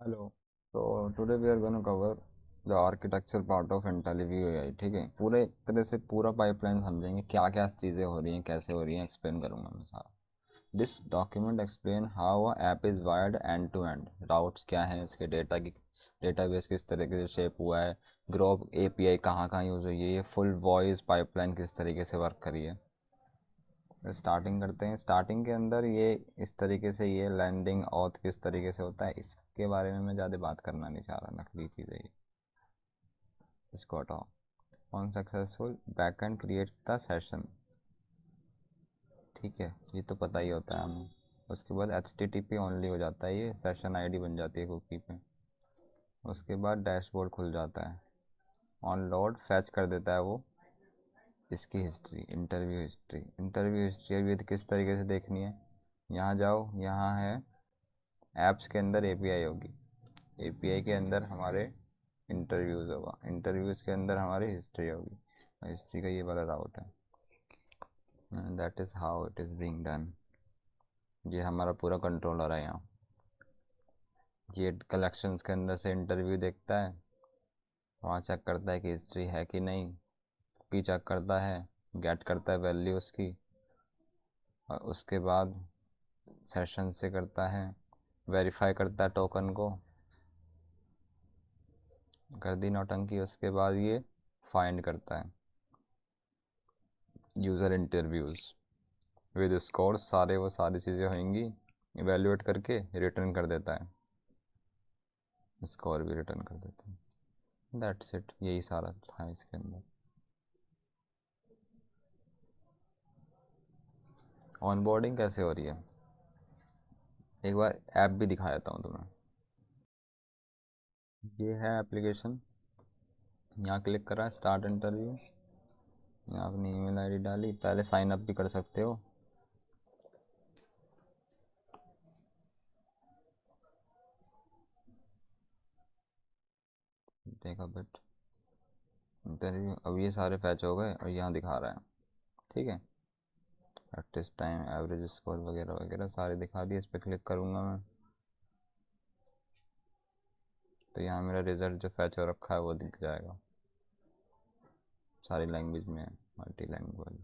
Hello. तो today we are gonna cover the architecture part of Intelliview AI. ठीक है, पूरे एक तरह से पूरा पाइपलाइन समझेंगे, क्या क्या चीज़ें हो रही हैं, कैसे हो रही हैं, एक्सप्लेन करूंगा मैं सारा। This document explain how a app is wired end to end. Routes क्या हैं इसके, डेटा की डेटाबेस किस तरीके से शेप हुआ है, ग्रोव एपीआई कहाँ कहाँ यूज़ हुई है, ये फुल वॉइस पाइपलाइन किस तरीके से वर्क करी है। स्टार्टिंग करते हैं। स्टार्टिंग के अंदर ये इस तरीके से, ये लैंडिंग ऑथ किस तरीके से होता है, इसके बारे में मैं ज़्यादा बात करना नहीं चाह रहा, नकली चीज़ है ये, इसको हटाओ। On successful backend create the session. ठीक है, ये तो पता ही होता है हमें। उसके बाद H T T P only हो जाता है, ये सेशन आईडी बन जाती है कुकी पे। उसके बाद डैशबोर्ड खुल जाता है। ऑन लोड फैच कर देता है वो इसकी history, interview history. Interview history अभी किस तरीके से देखनी है, यहाँ जाओ, यहाँ है ऐप्स के अंदर एपीआई होगी, एपीआई के अंदर हमारे इंटरव्यूज़ होगा, इंटरव्यूज़ के अंदर हमारी हिस्ट्री होगी, हिस्ट्री का ये वाला राउट है। That is how it is being done. ये हमारा पूरा कंट्रोलर है यहाँ। ये कलेक्शंस के अंदर से इंटरव्यू देखता है, वहाँ चेक करता है कि हिस्ट्री है कि नहीं, कुकी चेक करता है, गेट करता है वैल्यू उसकी, और उसके बाद सेशन से करता है, वेरीफाई करता है टोकन को, कर दी नौटंकी। उसके बाद ये फाइंड करता है यूज़र इंटरव्यूज़ विद स्कोर, सारे वो सारी चीज़ें होंगी, इवेल्युएट करके रिटर्न कर देता है, स्कोर भी रिटर्न कर देता है। दैट्स इट, यही सारा था इसके अंदर। ऑनबोर्डिंग कैसे हो रही है, एक बार ऐप भी दिखा देता हूँ तुम्हें। ये है एप्लीकेशन, यहाँ क्लिक करा, स्टार्ट इंटरव्यू, यहाँ अपनी ईमेल आईडी डाली, पहले साइन अप भी कर सकते हो। देखा बट इंटरव्यू, अब ये सारे फैच हो गए और यहाँ दिखा रहा है। ठीक है, प्रैक्टिस टाइम, एवरेज स्कोर वगैरह वगैरह सारे दिखा दिए। इस पर क्लिक करूँगा मैं तो यहाँ मेरा रिज़ल्ट जो फैच हो रखा है वो दिख जाएगा, सारी लैंग्वेज में है, मल्टी लैंग्वेज।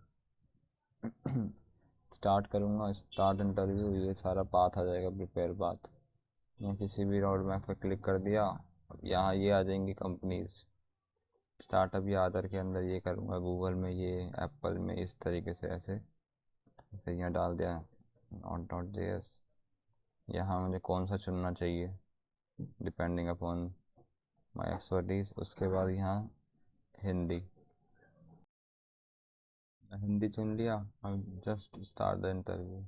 स्टार्ट करूँगा, स्टार्ट इंटरव्यू, ये सारा पाथ आ जाएगा, प्रिपेयर पाथ। मैं किसी भी रोड मैप पर क्लिक कर दिया, अब यहाँ ये आ जाएंगी कंपनीज। स्टार्टअप या अदर के अंदर ये करूँगा, गूगल में ये, एप्पल में इस तरीके से ऐसे। फिर यहाँ डाल दिया नॉट डॉट जे एस, यहाँ मुझे कौन सा चुनना चाहिए डिपेंडिंग अपॉन माई एक्सपर्टीज। उसके बाद यहाँ हिंदी, हिंदी चुन लिया, अब just start the interview.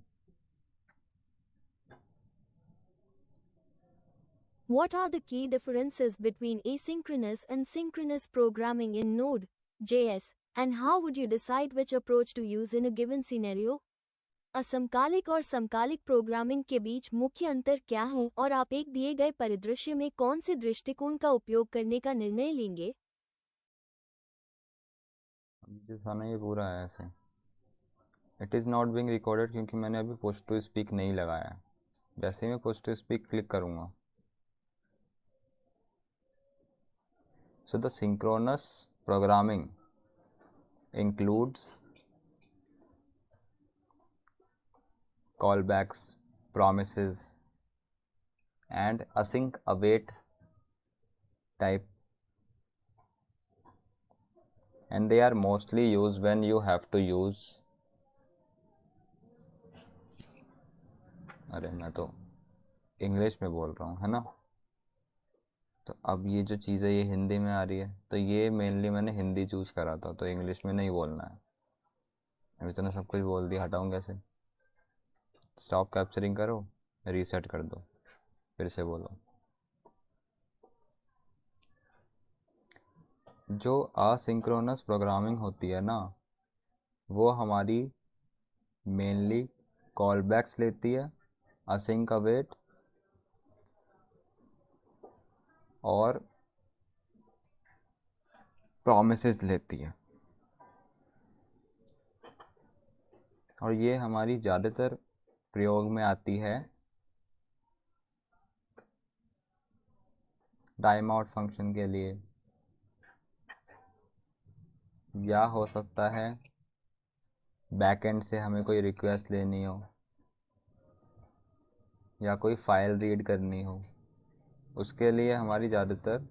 What are the key differences between asynchronous and synchronous programming in Node.js, and how would you decide which approach to use in a given scenario? असमकालिक और समकालिक programming के बीच मुख्य अंतर क्या है और आप एक दिए गए परिदृश्य में कौन से दृष्टिकोण का उपयोग करने का निर्णय लेंगे? जो था ना ये पूरा है ऐसे, it is not being recorded, क्योंकि मैंने अभी पुश टू स्पीक नहीं लगाया है। जैसे ही मैं पुश टू स्पीक क्लिक करूँगा, so the synchronous programming includes callbacks, promises, and async await type, and they are mostly used when you have to use, अरे मैं तो इंग्लिश में बोल रहा हूँ है ना। तो अब ये जो चीज़ है ये हिंदी में आ रही है, तो ये मेनली मैंने हिंदी चूज़ करा था, तो इंग्लिश में नहीं बोलना है। अभी तो सब कुछ बोल दिया, हटाऊँ कैसे। स्टॉप कैप्चरिंग करो, रीसेट कर दो, फिर से बोलो। जो असिंक्रोनस प्रोग्रामिंग होती है ना, वो हमारी मेनली कॉलबैक्स लेती है, असिंक अवेट और प्रोमिसेस लेती है। और ये हमारी ज़्यादातर प्रयोग में आती है टाइम आउट फंक्शन के लिए, या हो सकता है बैकएंड से हमें कोई रिक्वेस्ट लेनी हो या कोई फाइल रीड करनी हो, उसके लिए हमारी ज़्यादातर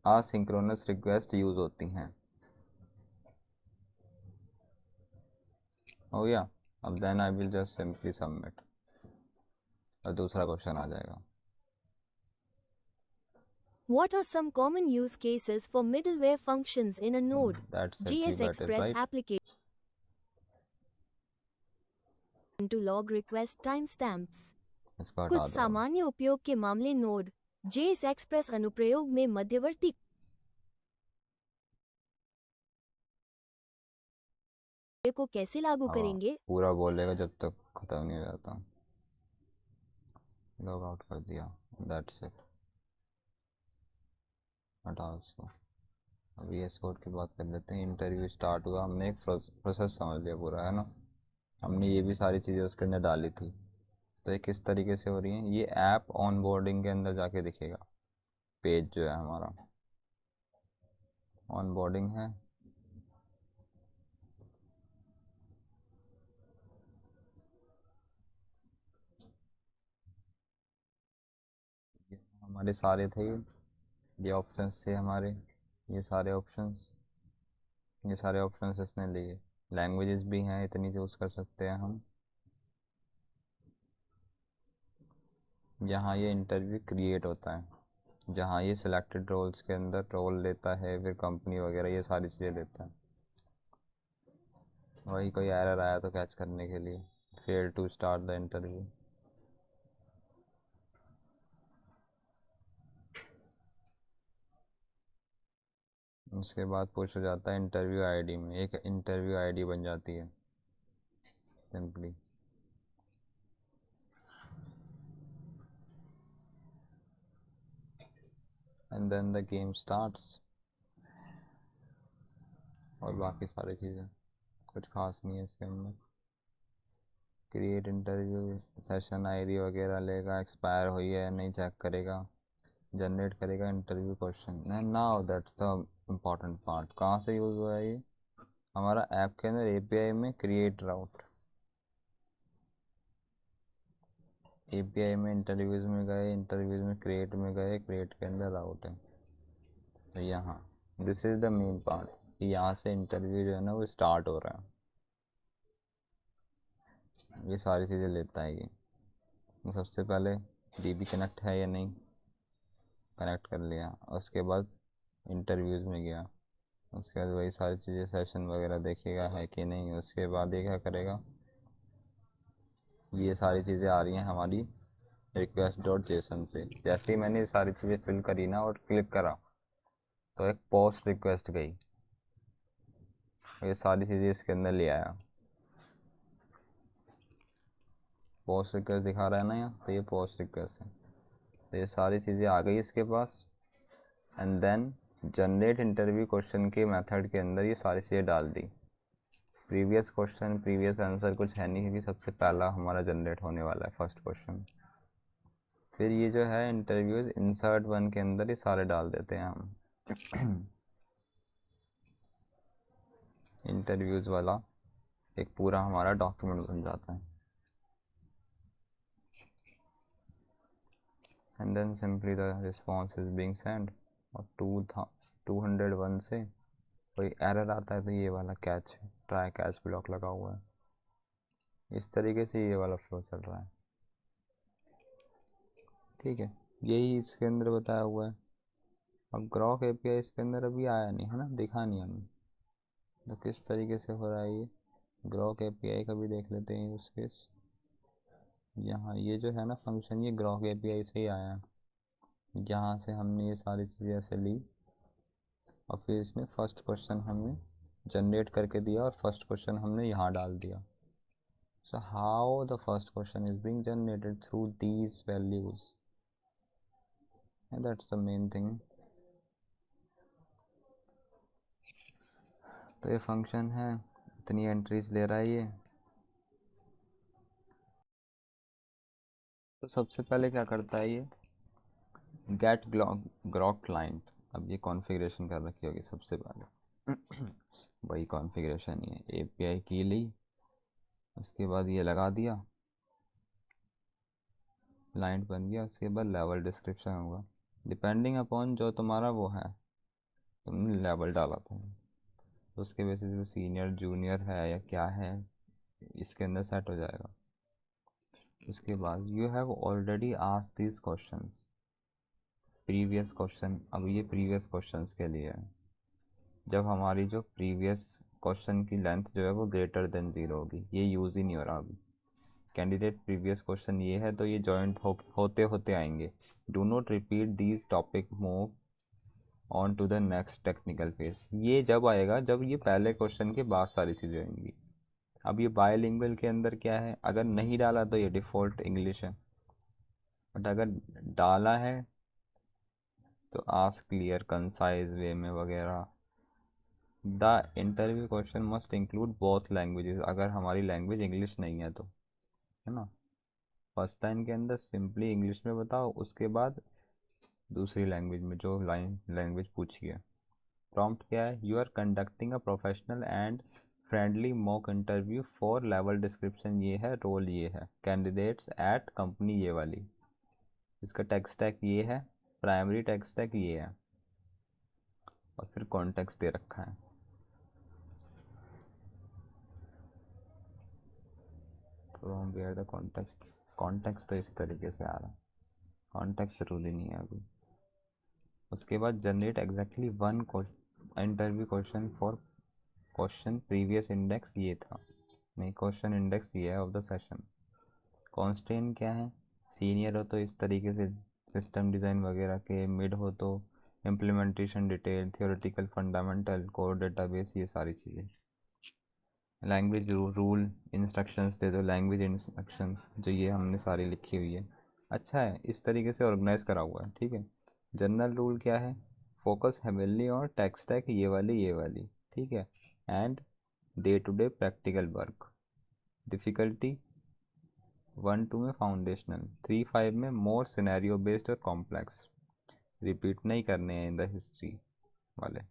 असिंक्रोनस रिक्वेस्ट यूज़ होती हैं। हो गया। अब then I will just simply submit और दूसरा क्वेश्चन आ जाएगा। What are some common use cases for middleware functions in a That's it, Node.js you got it Express right. application to log request timestamps? इसको हटा कुछ दो। सामान्य उपयोग के मामले Node.js Express अनुप्रयोग में मध्यवर्ती को कैसे लागू करेंगे? पूरा बोलेगा जब तक खत्म नहीं हो जाता। लॉग आउट कर दिया, दैट्स इट, हटाओ उसको। अभी VS कोड की बात कर लेते हैं। इंटरव्यू स्टार्ट हुआ, हमने एक प्रोसेस समझ लिया पूरा, है ना। हमने ये भी सारी चीज़ें उसके अंदर डाली थी। तो ये किस तरीके से हो रही है, ये ऐप ऑन बोर्डिंग के अंदर जाके दिखेगा। पेज जो है हमारा ऑन बोर्डिंग है, ये हमारे सारे थे, ये ऑप्शंस थे हमारे, ये सारे ऑप्शंस इसने लिए। लैंग्वेजेस भी हैं, इतनी चूज़ कर सकते हैं हम। यहाँ ये इंटरव्यू क्रिएट होता है, जहाँ ये सिलेक्टेड रोल्स के अंदर रोल लेता है, फिर कंपनी वगैरह ये सारी चीज़ें लेता है। वही कोई एरर आया तो कैच करने के लिए, fail to start the interview. उसके बाद पुश हो जाता है इंटरव्यू आईडी में, एक इंटरव्यू आईडी बन जाती है simply. And then the game starts. और बाकी सारी चीज़ें कुछ खास नहीं है इसके अंदर। क्रिएट इंटरव्यू, सेशन आईडी वगैरह लेगा, एक्सपायर हुई है नहीं चेक करेगा, जनरेट करेगा interview question. Now that's the important part. कहाँ से यूज़ हुआ है ये, हमारा ऐप के अंदर एपीआई में क्रिएट राउट। एपीआई में इंटरव्यूज़ में गए, इंटरव्यूज़ में क्रिएट में गए, क्रिएट के अंदर राउट है। तो यहाँ this is the main part, यहाँ से इंटरव्यू जो है ना वो स्टार्ट हो रहा है। ये सारी चीज़ें लेता है ये। तो सबसे पहले डीबी कनेक्ट है या नहीं, कनेक्ट कर लिया। उसके बाद इंटरव्यूज़ में गया, उसके बाद वही सारी चीज़ें सेशन वगैरह देखेगा है कि नहीं। उसके बाद ये क्या करेगा, ये सारी चीज़ें आ रही हैं हमारी request.json से। जैसे ही मैंने ये सारी चीज़ें फिल करी ना और क्लिक करा तो एक पोस्ट रिक्वेस्ट गई, ये सारी चीज़ें इसके अंदर ले आया। पोस्ट रिक्वेस्ट दिखा रहा है ना यहाँ, तो ये पोस्ट रिक्वेस्ट है। तो ये सारी चीज़ें आ गई इसके पास। And then generate interview question के मेथड के अंदर ये सारी चीज़ें डाल दी। प्रीवियस क्वेश्चन प्रीवियस आंसर कुछ है नहीं, क्योंकि सबसे पहला हमारा जनरेट होने वाला है फर्स्ट क्वेश्चन। फिर ये जो है इंटरव्यूज इंसर्ट वन के अंदर ये सारे डाल देते हैं हम। इंटरव्यूज वाला एक पूरा हमारा डॉक्यूमेंट बन जाता है। And then simply the response is being send. और 201 से कोई एरर आता है तो ये वाला कैच है, ट्राई कैच ब्लॉक लगा हुआ है। इस तरीके से ये वाला फ्लो चल रहा है, ठीक है। यही इसके अंदर बताया हुआ है। अब ग्रॉक एपीआई इसके अंदर अभी आया नहीं है ना, दिखा नहीं हमें, तो किस तरीके से हो रहा है ये ग्रॉक एपीआई का भी देख लेते हैं यूज़ केस। यहाँ ये जो है ना फंक्शन, ये ग्रॉक एपीआई से ही आया है, जहाँ से हमने ये सारी चीज़ें ऐसे ली और फिर इसने फर्स्ट क्वेश्चन हमें जनरेट करके दिया और फर्स्ट क्वेश्चन हमने यहाँ डाल दिया। So how the first question is being generated through these values, that's the main thing. तो ये फंक्शन है, इतनी एंट्रीज ले रहा है ये। तो सबसे पहले क्या करता है ये, गेट ग्रॉक क्लाइंट, अब ये कॉन्फ़िगरेशन कर रखी होगी सबसे पहले वही कॉन्फ़िगरेशन ही है, एपीआई की ली, उसके बाद ये लगा दिया, क्लाइंट बन गया, उसके बाद लेवल डिस्क्रिप्शन होगा डिपेंडिंग अपॉन जो तुम्हारा वो है, तुमने लेवल डाला था तो उसके बेसिस पे सीनियर जूनियर है या क्या है इसके अंदर सेट हो जाएगा। उसके बाद you have already asked these questions, previous question, अब ये प्रीवियस क्वेश्चंस के लिए है, जब हमारी जो प्रीवियस क्वेश्चन की लेंथ जो है वो ग्रेटर देन 0 होगी, ये यूज़ ही नहीं हो रहा अभी। कैंडिडेट प्रीवियस क्वेश्चन ये है तो ये जॉइंट होते होते आएंगे। Do not repeat these topic, move on to the next technical phase, ये जब आएगा जब ये पहले क्वेश्चन के बाद सारी चीज़ें आएंगी। अब ये बायलिंगुअल के अंदर क्या है, अगर नहीं डाला तो ये डिफ़ॉल्ट इंग्लिश है, बट अगर डाला है तो आस्क क्लियर कंसाइज वे में वगैरह। The interview question must include both languages, अगर हमारी लैंग्वेज इंग्लिश नहीं है तो, है ना। फर्स्ट टाइम के अंदर सिंपली इंग्लिश में बताओ, उसके बाद दूसरी लैंग्वेज में जो लैंग्वेज पूछी है। प्रॉम्प्ट क्या है, you are conducting a professional and friendly mock interview for level description ये है, रोल ये है, कैंडिडेट्स एट कंपनी ये वाली, इसका टेक स्टैक ये है, प्राइमरी टेक स्टैक ये है, और फिर कॉन्टेक्स्ट दे रखा है। फ्रॉम वेयर द कॉन्टेक्स्ट तो इस तरीके से आ रहा है, कॉन्टेक्स्ट ज़रूरी नहीं है अभी। उसके बाद generate exactly one interview question for question previous index ये था, नहीं क्वेश्चन इंडेक्स ये है ऑफ द सेशन। कॉन्स्टेंट क्या है, सीनियर हो तो इस तरीके से सिस्टम डिज़ाइन वगैरह के, मिड हो तो implementation detail, theoretical fundamental, code database, ये सारी चीज़ें। लैंग्वेज रूल इंस्ट्रक्शंस दे दो, लैंग्वेज इंस्ट्रक्शंस जो ये हमने सारी लिखी हुई है, अच्छा है इस तरीके से ऑर्गेनाइज करा हुआ है, ठीक है। जनरल रूल क्या है, फोकस हेविली और टेक स्टैक ये वाली, ठीक है। And day to day practical work, difficulty 1-2 में फाउंडेशनल, 3-5 में मोर सिनेरियो बेस्ड और कॉम्प्लेक्स, रिपीट नहीं करने हैं इन द हिस्ट्री वाले।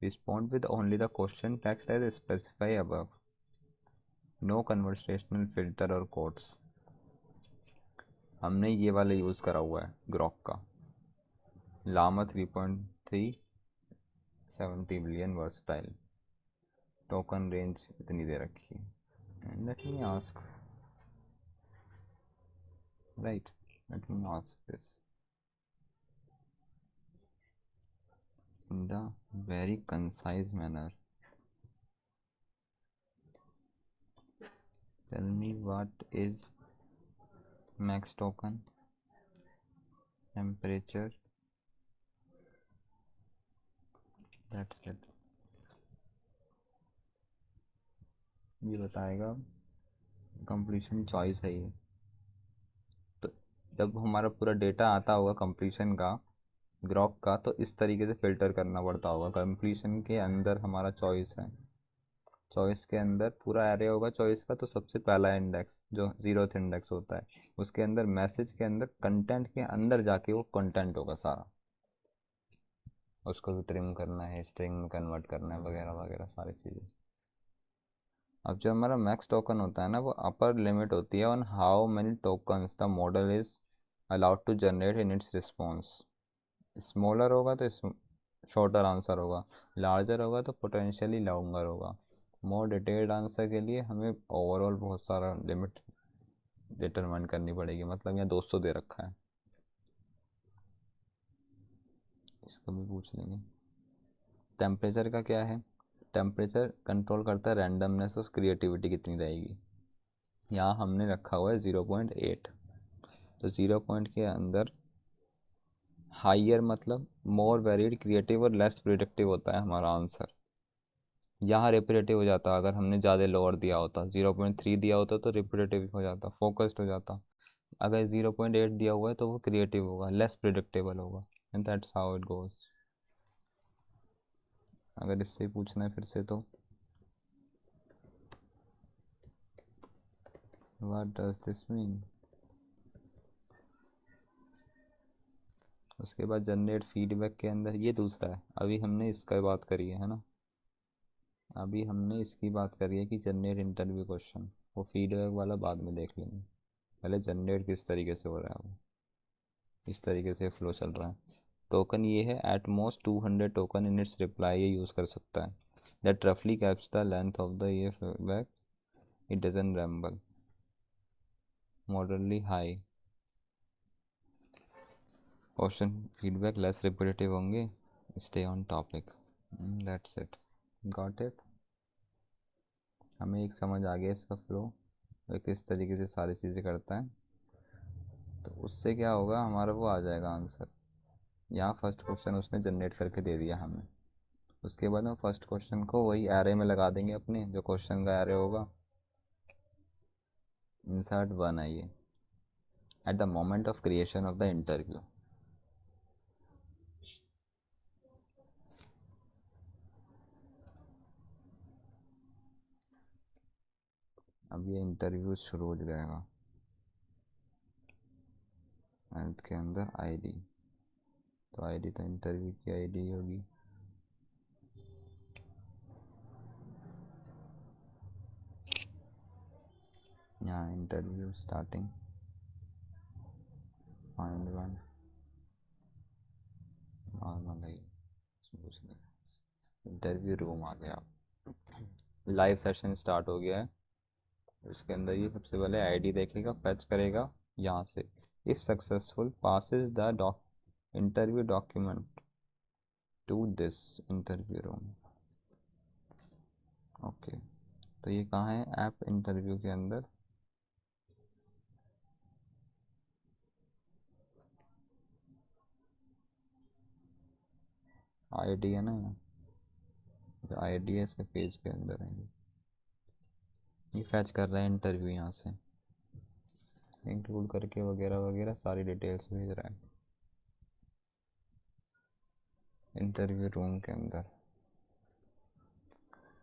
Respond with only the question text as specify above, no conversational filter और कोड्स। हमने ये वाला यूज़ करा हुआ है ग्रॉक का, Llama 3.3 70 billion versatile, token range इतनी दे रखी है। Let me ask, right, let me ask this in the very concise manner. Tell me what is max token, temperature, that's it। ये बताएगा कंप्लीशन चॉइस है ये, तो जब हमारा पूरा डेटा आता होगा कंप्लीशन का ग्रॉक का, तो इस तरीके से फ़िल्टर करना पड़ता होगा। कंप्लीशन के अंदर हमारा चॉइस है, चॉइस के अंदर पूरा एरे होगा चॉइस का, तो सबसे पहला इंडेक्स जो 0th इंडेक्स होता है, उसके अंदर मैसेज के अंदर कंटेंट के अंदर जाके वो कंटेंट होगा सारा, उसको भी ट्रिम करना है, स्ट्रिंग में कन्वर्ट करना है वगैरह वगैरह सारी चीज़ें। अब जो हमारा मैक्स टोकन होता है ना, वो अपर लिमिट होती है on how many tokens the model is allowed to generate in its response. Smaller होगा तो शॉर्टर आंसर होगा, लार्जर होगा तो पोटेंशियली लॉन्गर होगा। मोर डिटेल्ड आंसर के लिए हमें ओवरऑल बहुत सारा लिमिट डिटरमाइन करनी पड़ेगी, मतलब यहाँ 200 दे रखा है, इसको भी पूछ लेंगे। टेम्परेचर का क्या है, टेम्परेचर कंट्रोल करता है रैंडमनेस ऑफ क्रिएटिविटी कितनी रहेगी, यहाँ हमने रखा हुआ है 0.8, तो 0 पॉइंट के अंदर हाइयर मतलब मोर वेरिड क्रिएटिव और लेस प्रिडिक्टिव होता है हमारा आंसर। यहाँ रिपीटेटिव हो जाता, अगर हमने ज़्यादा लोअर दिया होता, 0.3 दिया होता तो रिपीटेटिव हो जाता, फोकस्ड हो जाता। अगर 0.8 दिया हुआ है तो वो क्रिएटिव होगा, लेस प्रिडिक्टेबल होगा, and that's how it goes. अगर इससे पूछना है फिर से तो व्हाट डज दिस मीन, उसके बाद जनरेट फीडबैक के अंदर ये दूसरा है, अभी हमने इसका बात करी है ना, अभी हमने इसकी बात करी है कि जनरेट इंटरव्यू क्वेश्चन, वो फीडबैक वाला बाद में देख लेंगे, पहले जनरेट किस तरीके से हो रहा है वो, इस तरीके से फ्लो चल रहा है। टोकन ये है, at most 200 token in its reply ये यूज़ कर सकता है, दैट रफली caps the length of the ये feedback, it doesn't ramble, moderately high question feedback less repetitive होंगे, stay on topic, that's it, got it. हमें एक समझ आ गया इसका फ्लो, वह किस तरीके से सारी चीज़ें करता है, तो उससे क्या होगा, हमारा वो आ जाएगा आंसर। यहाँ फर्स्ट क्वेश्चन उसने जनरेट करके दे दिया हमें, उसके बाद हम फर्स्ट क्वेश्चन को वही एरे में लगा देंगे अपने, जो क्वेश्चन का एरे होगा, इंसर्ट 1 है ये, at the moment of creation of the interview. अब ये इंटरव्यू शुरू हो जाएगा, हेल्थ के अंदर आईडी, तो आईडी तो इंटरव्यू की आईडी होगी, यहाँ interview starting, find one, normal है, कुछ नहीं, इंटरव्यू रूम आ गया, लाइव सेशन स्टार्ट हो गया है। इसके अंदर ये सबसे पहले आईडी देखेगा, फैच करेगा यहाँ से, if successful passes the interview document to this interview room. Okay, तो ये कहाँ है, ऐप इंटरव्यू के अंदर, आईडी है ना, जो आईडी है इसके पेज के अंदर है, ये फैच कर रहा है इंटरव्यू यहाँ से, इंक्लूड करके वगैरह वगैरह सारी डिटेल्स भेज रहा है इंटरव्यू रूम के अंदर,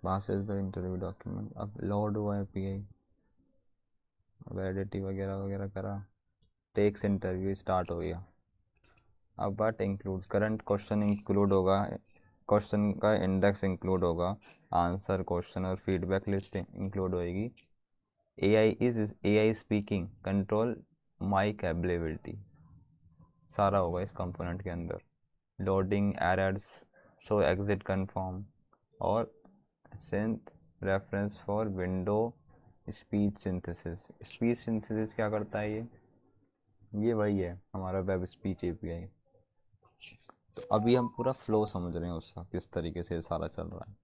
पासिस द इंटरव्यू डॉक्यूमेंट। अब लोड हुआ है पीआई, वैलिडिटी वगैरह वगैरह करा, टेक्स इंटरव्यू स्टार्ट हो गया। अब but include current question include होगा, क्वेश्चन का इंडेक्स इंक्लूड होगा, आंसर क्वेश्चन और फीडबैक लिस्ट इंक्लूड होएगी, AI speaking, control mic availability, सारा होगा इस कंपोनेंट के अंदर, loading errors, show exit confirm, और synth reference for window speech synthesis. Speech synthesis क्या करता है ये वही है हमारा वेब स्पीच एपीआई। तो अभी हम पूरा फ्लो समझ रहे हैं उसका, किस तरीके से सारा चल रहा है,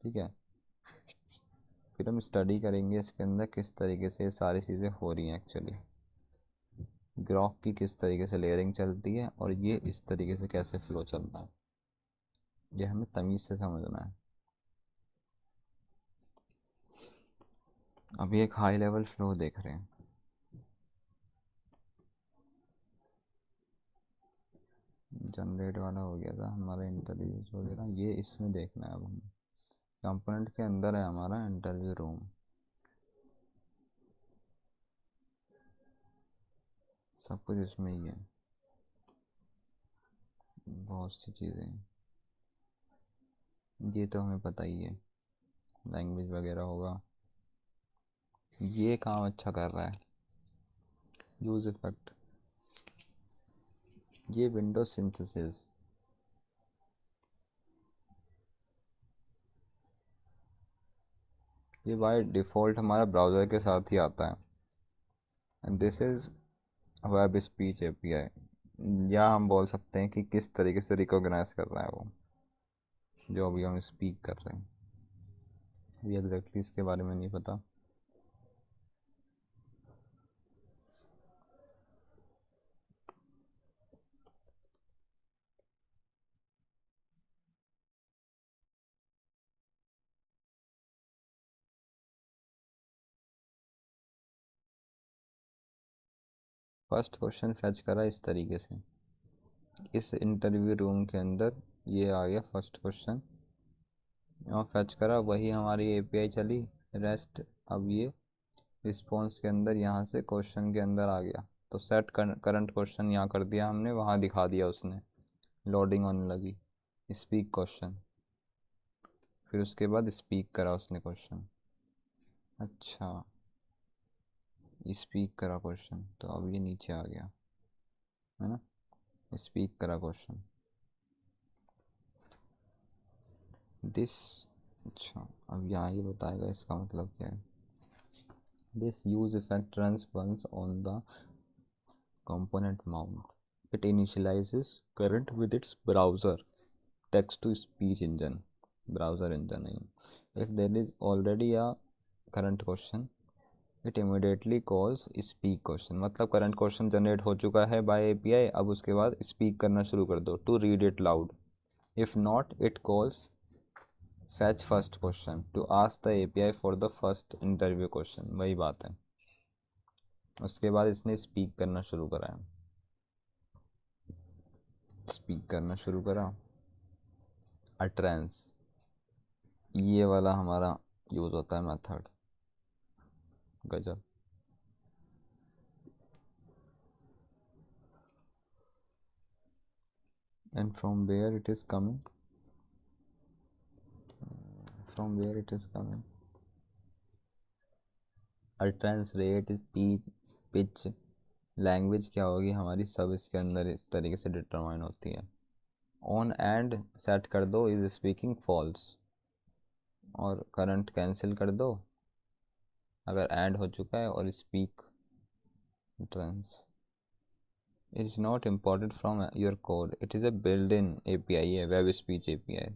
ठीक है। फिर हम स्टडी करेंगे इसके अंदर किस तरीके से सारी चीज़ें हो रही हैं एक्चुअली, ग्रॉक की किस तरीके से लेयरिंग चलती है, और ये इस तरीके से कैसे फ्लो चल रहा है, ये हमें तमीज़ से समझना है। अभी एक हाई लेवल फ्लो देख रहे हैं, जनरेट वाला हो गया था हमारा, इंटरव्यूज वगैरह ये इसमें देखना है। अब हमें कंपोनेंट के अंदर है हमारा इंटरव्यू रूम, सब कुछ इसमें ही है, बहुत सी चीज़ें, ये तो हमें पता ही है, लैंग्वेज वगैरह होगा, ये काम अच्छा कर रहा है, यूज इफेक्ट, ये विंडो सिंथेसिस, ये बाय डिफ़ॉल्ट हमारा ब्राउज़र के साथ ही आता है, and this is web speech API, या हम बोल सकते हैं कि किस तरीके से रिकॉग्नाइज कर रहा है वो जो अभी हम स्पीक कर रहे हैं, अभी एग्जैक्टली इसके बारे में नहीं पता। फर्स्ट क्वेश्चन फैच करा इस तरीके से, इस इंटरव्यू रूम के अंदर ये आ गया फर्स्ट क्वेश्चन, यहाँ फैच करा, वही हमारी एपीआई चली रेस्ट, अब ये रिस्पॉन्स के अंदर यहाँ से क्वेश्चन के अंदर आ गया, तो सेट करंट क्वेश्चन यहाँ कर दिया हमने, वहाँ दिखा दिया उसने, लोडिंग होने लगी, स्पीक क्वेश्चन, फिर उसके बाद स्पीक करा उसने क्वेश्चन। अच्छा, स्पीक करा क्वेश्चन, तो अब ये नीचे आ गया है ना, स्पीक करा क्वेश्चन दिस। अच्छा, अब यहाँ ये बताएगा इसका मतलब क्या है। This use effect runs once on the component mount. It initializes current with its browser text to speech engine, browser engine. If there is already a current question, it immediately calls speak question. मतलब current question generate हो चुका है by API, अब उसके बाद speak करना शुरू कर दो to read it loud. If not, it calls fetch first question to ask the API for the first interview question. वही बात है। उसके बाद इसने speak करना शुरू करा है, स्पीक करना शुरू करा। अटरेंस, ये वाला हमारा यूज़ होता है मेथड, गजब। And from where it is coming, from where it is coming, utterance, rate, speech, pitch, language क्या होगी हमारी, सब इसके अंदर इस तरीके से डिटरमाइन होती है। ऑन एंड सेट कर दो इज स्पीकिंग फॉल्स, और करंट कैंसिल कर दो अगर एंड हो चुका है, और speak trans. It is not imported from your code. It is a built-in API, a web speech API.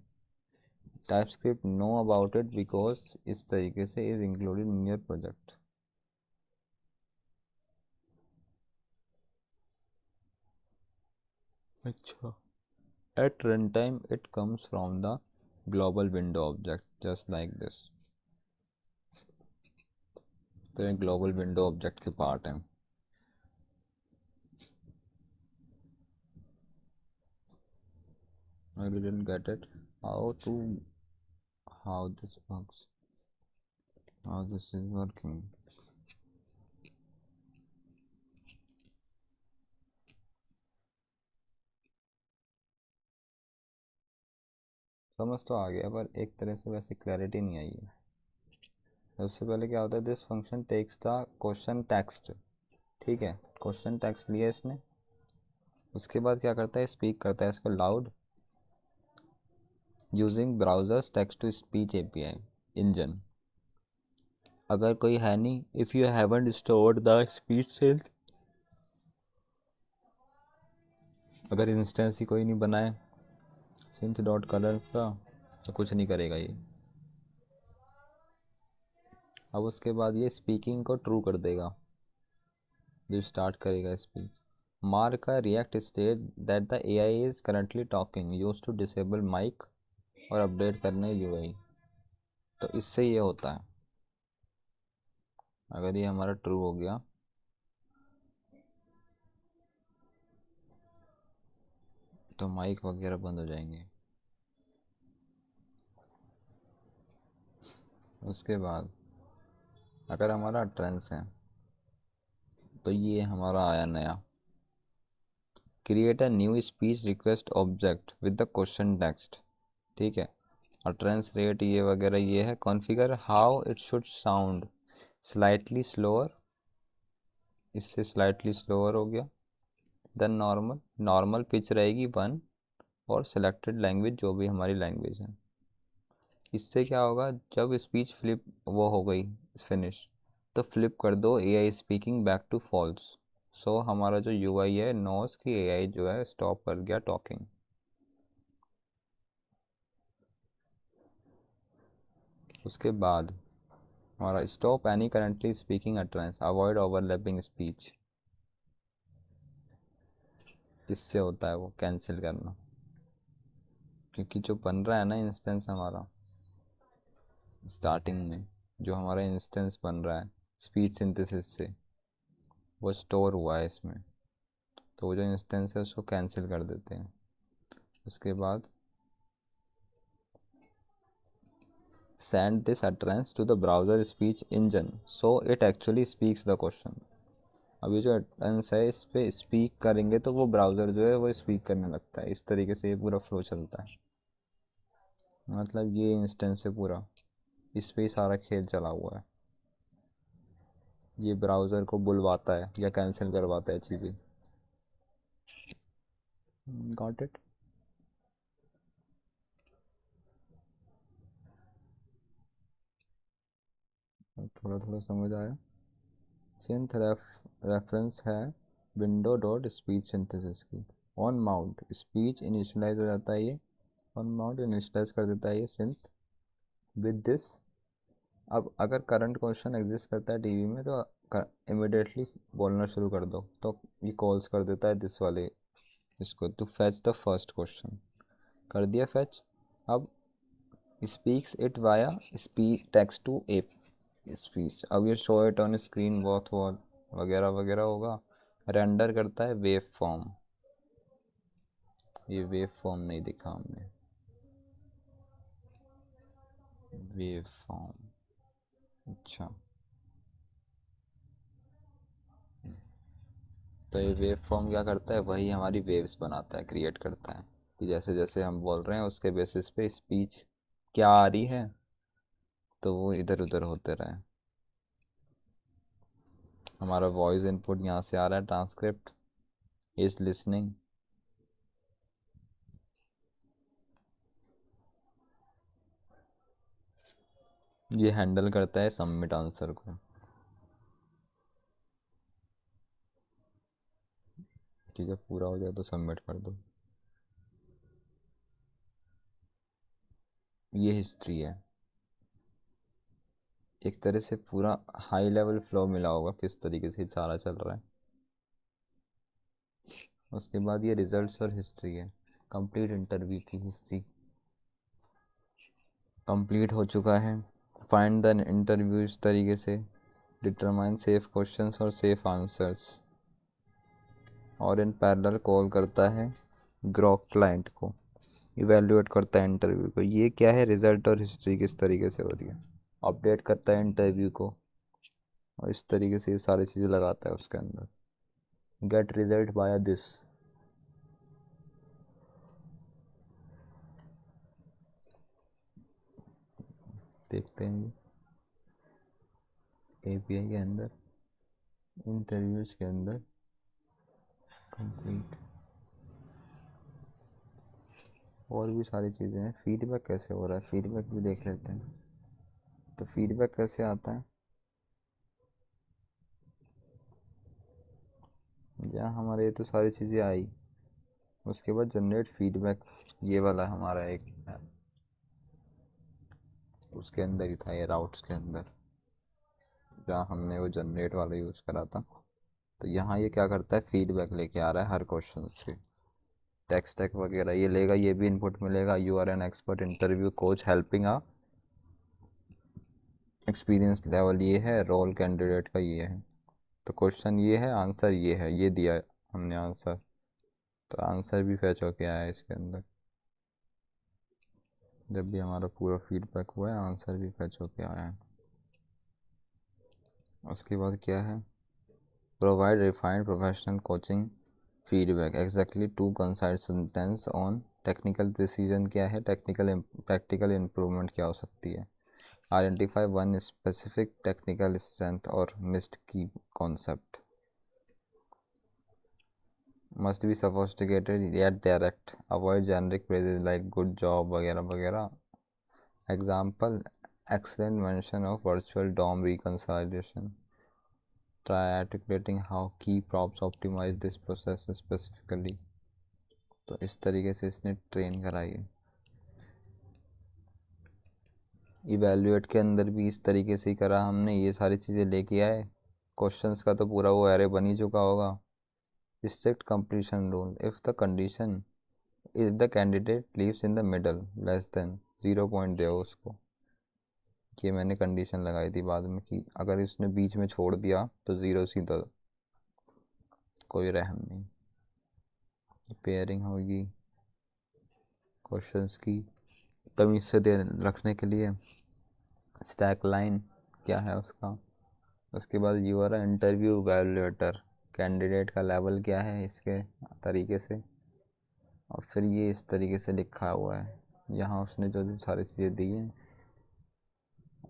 TypeScript know about it because इस तरीके से is included in your project. अच्छा, at runtime it comes from the global window object just like this. तो ये global window object के part हैं। I didn't get it. How this works, how this is working. समझ तो आ गया, पर एक तरह से वैसे क्लैरिटी नहीं आई है। सबसे पहले क्या होता है, this function takes the question text, ठीक है, क्वेश्चन टेक्स्ट लिया इसने, उसके बाद क्या करता है, स्पीक करता है इसको loud using browsers text to speech API engine. अगर कोई है नहीं, if you haven't stored the speech cells, अगर इंस्टेंस ही कोई नहीं बनाए सिंथ डॉट कलर का, तो कुछ नहीं करेगा ये। अब उसके बाद ये स्पीकिंग को ट्रू कर देगा जो स्टार्ट करेगा speak. Mark a react state that the AI is currently talking, used to disable mic और अपडेट करना UI। तो इससे ये होता है, अगर ये हमारा ट्रू हो गया तो माइक वगैरह बंद हो जाएंगे। उसके बाद अगर हमारा ट्रेंस है तो ये हमारा आया नया, create a new speech request object with the question text, ठीक है। और ट्रेंस रेट ये वगैरह ये है, configure how it should sound slightly slower, इससे स्लाइटली स्लोअर हो गया देन नॉर्मल, नॉर्मल पिच रहेगी 1, और सिलेक्टेड लैंग्वेज जो भी हमारी लैंग्वेज है। इससे क्या होगा, जब स्पीच फ्लिप वो हो गई फिनिश, तो फ्लिप कर दो AI speaking back to false. So हमारा जो UI है नोस की AI जो है स्टॉप कर गया टॉकिंग। उसके बाद हमारा stop any currently speaking utterance, avoid overlapping speech, किससे होता है वो कैंसिल करना, क्योंकि जो बन रहा है ना इंस्टेंस हमारा स्टार्टिंग में, जो हमारा इंस्टेंस बन रहा है स्पीच सिंथेसिस से, वो स्टोर हुआ है इसमें, तो वो जो इंस्टेंस है उसको कैंसिल कर देते हैं। उसके बाद send this utterance to the browser speech engine so it actually speaks the question। अब ये जो एटलेंस है इस पे स्पीक करेंगे तो वो ब्राउज़र जो है वो स्पीक करने लगता है। इस तरीके से ये पूरा फ्लो चलता है। मतलब ये इंस्टेंस है पूरा, इस पे ही सारा खेल चला हुआ है। ये ब्राउज़र को बुलवाता है या कैंसिल करवाता है चीज़ें। Got it. थोड़ा थोड़ा समझ आया। सिंथ रेफरेंस है विंडो डॉट स्पीच सिंथेसिस की। ऑन माउंट स्पीच इनिशियलाइज हो जाता है ये, ऑन माउंट इनिशियलाइज कर देता है ये सिंथ विद दिस। अब अगर करंट क्वेश्चन एग्जिस्ट करता है टीवी में तो इमिडिएटली बोलना शुरू कर दो, तो ये कॉल्स कर देता है दिस वाले इसको, to fetch the first question. कर दिया फैच। अब speaks it via speak text to a speech. अब ये शो इट ऑन स्क्रीन बहुत वगैरह वगैरह होगा। रेंडर करता है वेव फॉर्म। ये वेव फॉर्म नहीं दिखा हमने, वेव फॉर्म। अच्छा, तो ये वेव फॉर्म क्या करता है, वही हमारी वेव्स बनाता है, क्रिएट करता है कि जैसे जैसे हम बोल रहे हैं उसके बेसिस पे स्पीच क्या आ रही है तो वो इधर उधर होते रहे। हमारा वॉइस इनपुट यहाँ से आ रहा है, ट्रांसक्रिप्ट इज लिसनिंग। ये हैंडल करता है सबमिट आंसर को कि जब पूरा हो जाए तो सबमिट कर दो। ये हिस्ट्री है। एक तरह से पूरा हाई लेवल फ्लो मिला होगा किस तरीके से सारा चल रहा है। उसके बाद ये रिजल्ट्स और हिस्ट्री है, कंप्लीट इंटरव्यू की हिस्ट्री कंप्लीट हो चुका है। फाइंड द इंटरव्यू इस तरीके से, डिटरमाइन सेफ क्वेश्चंस और सेफ आंसर्स, और इन पैरेलल कॉल करता है ग्रॉक क्लाइंट को, इवेल्युएट करता है इंटरव्यू को। ये क्या है, रिजल्ट और हिस्ट्री किस तरीके से हो रही है, अपडेट करता है इंटरव्यू को, और इस तरीके से ये सारी चीज़ें लगाता है उसके अंदर। Get result by this. देखते हैं एपीआई के अंदर, इंटरव्यूज के अंदर कंप्लीट, और भी सारी चीज़ें हैं। फीडबैक कैसे हो रहा है, फीडबैक भी देख लेते हैं। तो फीडबैक कैसे आता है, यहाँ हमारे ये तो सारी चीज़ें आई। उसके बाद जनरेट फीडबैक, ये वाला हमारा एक उसके अंदर ही था, ये राउट्स के अंदर जहाँ हमने वो जनरेट वाला यूज़ करा था। तो यहाँ ये क्या करता है, फीडबैक लेके आ रहा है हर क्वेश्चन से, टेक्स्ट टैग वगैरह ये लेगा, ये भी इनपुट मिलेगा। You are an expert interview coach helping a, experience level ये है, रोल कैंडिडेट का ये है। तो क्वेश्चन ये है, आंसर ये है, ये दिया हमने आंसर, तो आंसर भी फैच होके आया है इसके अंदर। जब भी हमारा पूरा फीडबैक हुआ है आंसर भी फैच होके आया है। उसके बाद क्या है, provide refined professional coaching feedback exactly to concise sentence on technical precision. क्या है, प्रैक्टिकल इम्प्रूवमेंट क्या हो सकती है। Identify one specific technical strength और missed key concept. Must be sophisticated yet direct, avoid generic phrases like good job वगैरह वगैरह। Example, excellent mention of virtual DOM reconciliation. Try articulating how key props optimize this process specifically. तो इस तरीके से इसने train कराई है। Evaluate के अंदर भी इस तरीके से ही करा हमने, ये सारी चीज़ें लेके आए। क्वेश्चंस का तो पूरा वो एरे बन ही चुका होगा। Strict completion rule, if the condition if the candidate leaves in the middle less than 0 point दो उसको। ये मैंने कंडीशन लगाई थी बाद में कि अगर इसने बीच में छोड़ दिया तो 0 सीधा, कोई रहम नहीं। पेयरिंग होगी क्वेश्चंस की तमीज़ से दे रखने के लिए। स्टैक लाइन क्या है उसका। उसके बाद you are interview evaluator, candidate का लेवल क्या है इसके तरीके से, और फिर ये इस तरीके से लिखा हुआ है यहाँ उसने जो जो सारी चीज़ें दी हैं,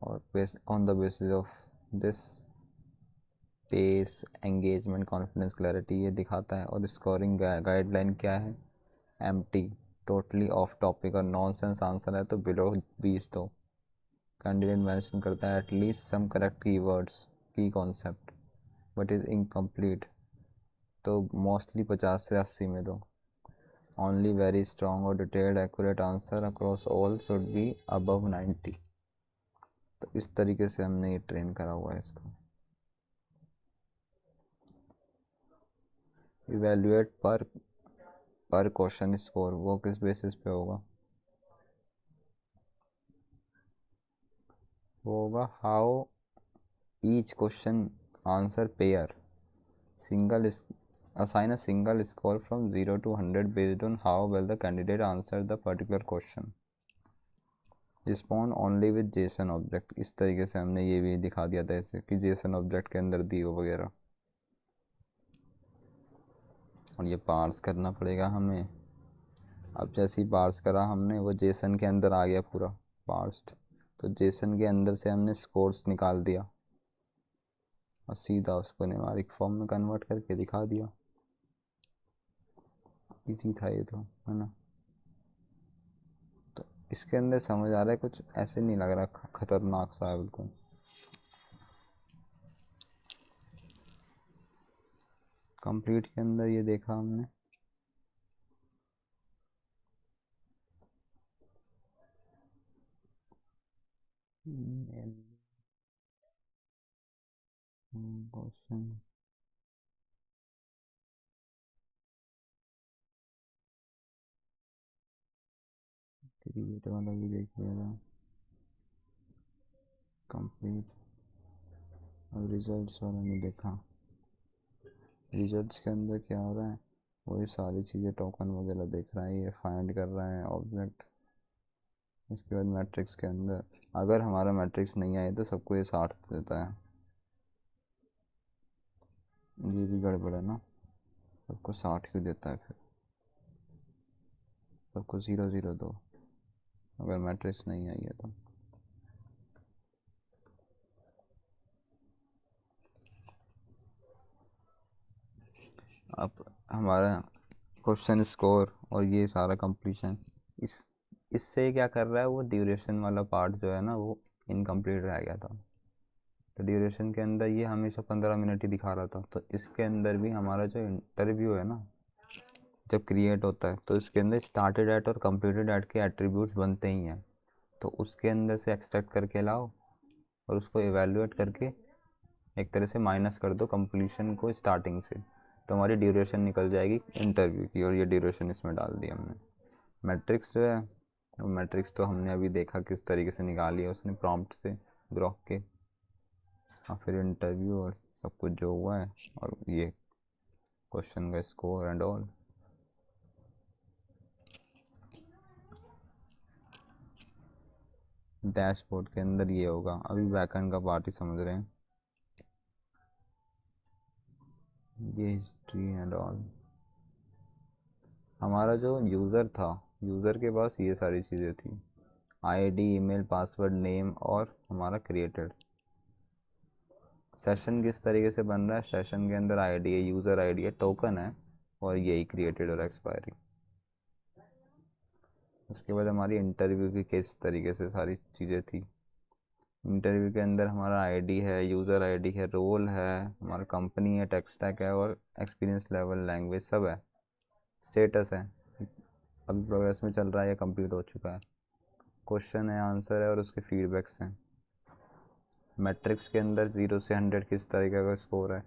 और base on the basis of this pace engagement confidence clarity ये दिखाता है। और स्कोरिंग गाइडलाइन क्या है, एम्प्टी टोटली ऑफ टॉपिक और नॉनसेंस आंसर है तो बिलो 20 दो। कैंडिडेट मेंशन करता है at least some correct keywords key concept but is incomplete तो मोस्टली 50 से 80 में दो। ओनली वेरी स्ट्रॉन्ग और detailed accurate answer across all should be above 90। तो इस तरीके से हमने ये ट्रेन करा हुआ है इसको। इवेल्युएट पर क्वेश्चन स्कोर वो किस बेसिस पे होगा, वो होगा how each question answer pair single assign a single score from 0 to 100 based on how well the candidate answered the particular question, respond only with JSON object। इस तरीके से हमने ये भी दिखा दिया था इसे कि JSON ऑब्जेक्ट के अंदर दी हो वगैरह, और ये पार्स करना पड़ेगा हमें। अब जैसे ही पार्स करा हमने वो JSON के अंदर आ गया पूरा पार्स्ड, तो JSON के अंदर से हमने स्कोर्स निकाल दिया और सीधा उसको न्यूमेरिक फॉर्म में कन्वर्ट करके दिखा दिया। इजी था ये तो, है ना। तो इसके अंदर समझ आ रहा है, कुछ ऐसे नहीं लग रहा खतरनाक सा है बिल्कुल। कंप्लीट के अंदर ये देखा हमने, क्वेश्चन क्रिएट वाला भी देख लिया था कंप्लीट। अब रिजल्ट्स वाला नहीं देखा। रिजल्ट्स के अंदर क्या हो रहा है, वही सारी चीज़ें टोकन वगैरह देख रहा है, ये फाइंड कर रहा है ऑब्जेक्ट। इसके बाद मैट्रिक्स के अंदर अगर हमारा मैट्रिक्स नहीं आए तो सबको ये 60 देता है, ये भी गड़बड़ है ना। सबको 60 क्यों देता है फिर, सबको 0 0 दो अगर मैट्रिक्स नहीं आई है तो। अब हमारा क्वेश्चन स्कोर और ये सारा कंप्लीशन, इससे क्या कर रहा है, वो ड्यूरेशन वाला पार्ट जो है ना वो इनकम्प्लीट रह गया था। तो ड्यूरेशन के अंदर ये हमेशा 15 मिनट ही दिखा रहा था, तो इसके अंदर भी हमारा जो इंटरव्यू है ना जब क्रिएट होता है तो इसके अंदर स्टार्टेड एट और कंप्लीटेड एट के एट्रीब्यूट्स बनते ही हैं, तो उसके अंदर से एक्सट्रैक्ट करके लाओ और उसको इवेलुएट करके एक तरह से माइनस कर दो कंप्लीशन को स्टार्टिंग से, तो हमारी ड्यूरेशन निकल जाएगी इंटरव्यू की, और ये ड्यूरेशन इसमें डाल दी हमने। मैट्रिक्स जो है वो मैट्रिक्स तो हमने अभी देखा किस तरीके से निकाली है उसने प्रॉम्प्ट से ग्रॉक के, और फिर इंटरव्यू और सब कुछ जो हुआ है, और ये क्वेश्चन का स्कोर एंड ऑल। डैशबोर्ड के अंदर ये होगा, अभी बैकएंड का पार्ट ही समझ रहे हैं, ये हिस्ट्री एंड ऑल। हमारा जो यूज़र था, यूज़र के पास ये सारी चीज़ें थी, आईडी ईमेल पासवर्ड नेम और हमारा क्रिएटेड। सेशन किस तरीके से बन रहा है, सेशन के अंदर आईडी है, यूज़र आईडी है, टोकन है, और यही क्रिएटेड और एक्सपायरी। उसके बाद हमारी इंटरव्यू की किस तरीके से सारी चीज़ें थी। इंटरव्यू के अंदर हमारा आईडी है, यूज़र आईडी है, रोल है, हमारा कंपनी है, टेक स्टैक है, और एक्सपीरियंस लेवल लैंग्वेज सब है, स्टेटस है अभी प्रोग्रेस में चल रहा है या कंप्लीट हो चुका है, क्वेश्चन है, आंसर है, और उसके फीडबैक्स हैं। मैट्रिक्स के अंदर 0 से 100 किस तरीके का स्कोर है,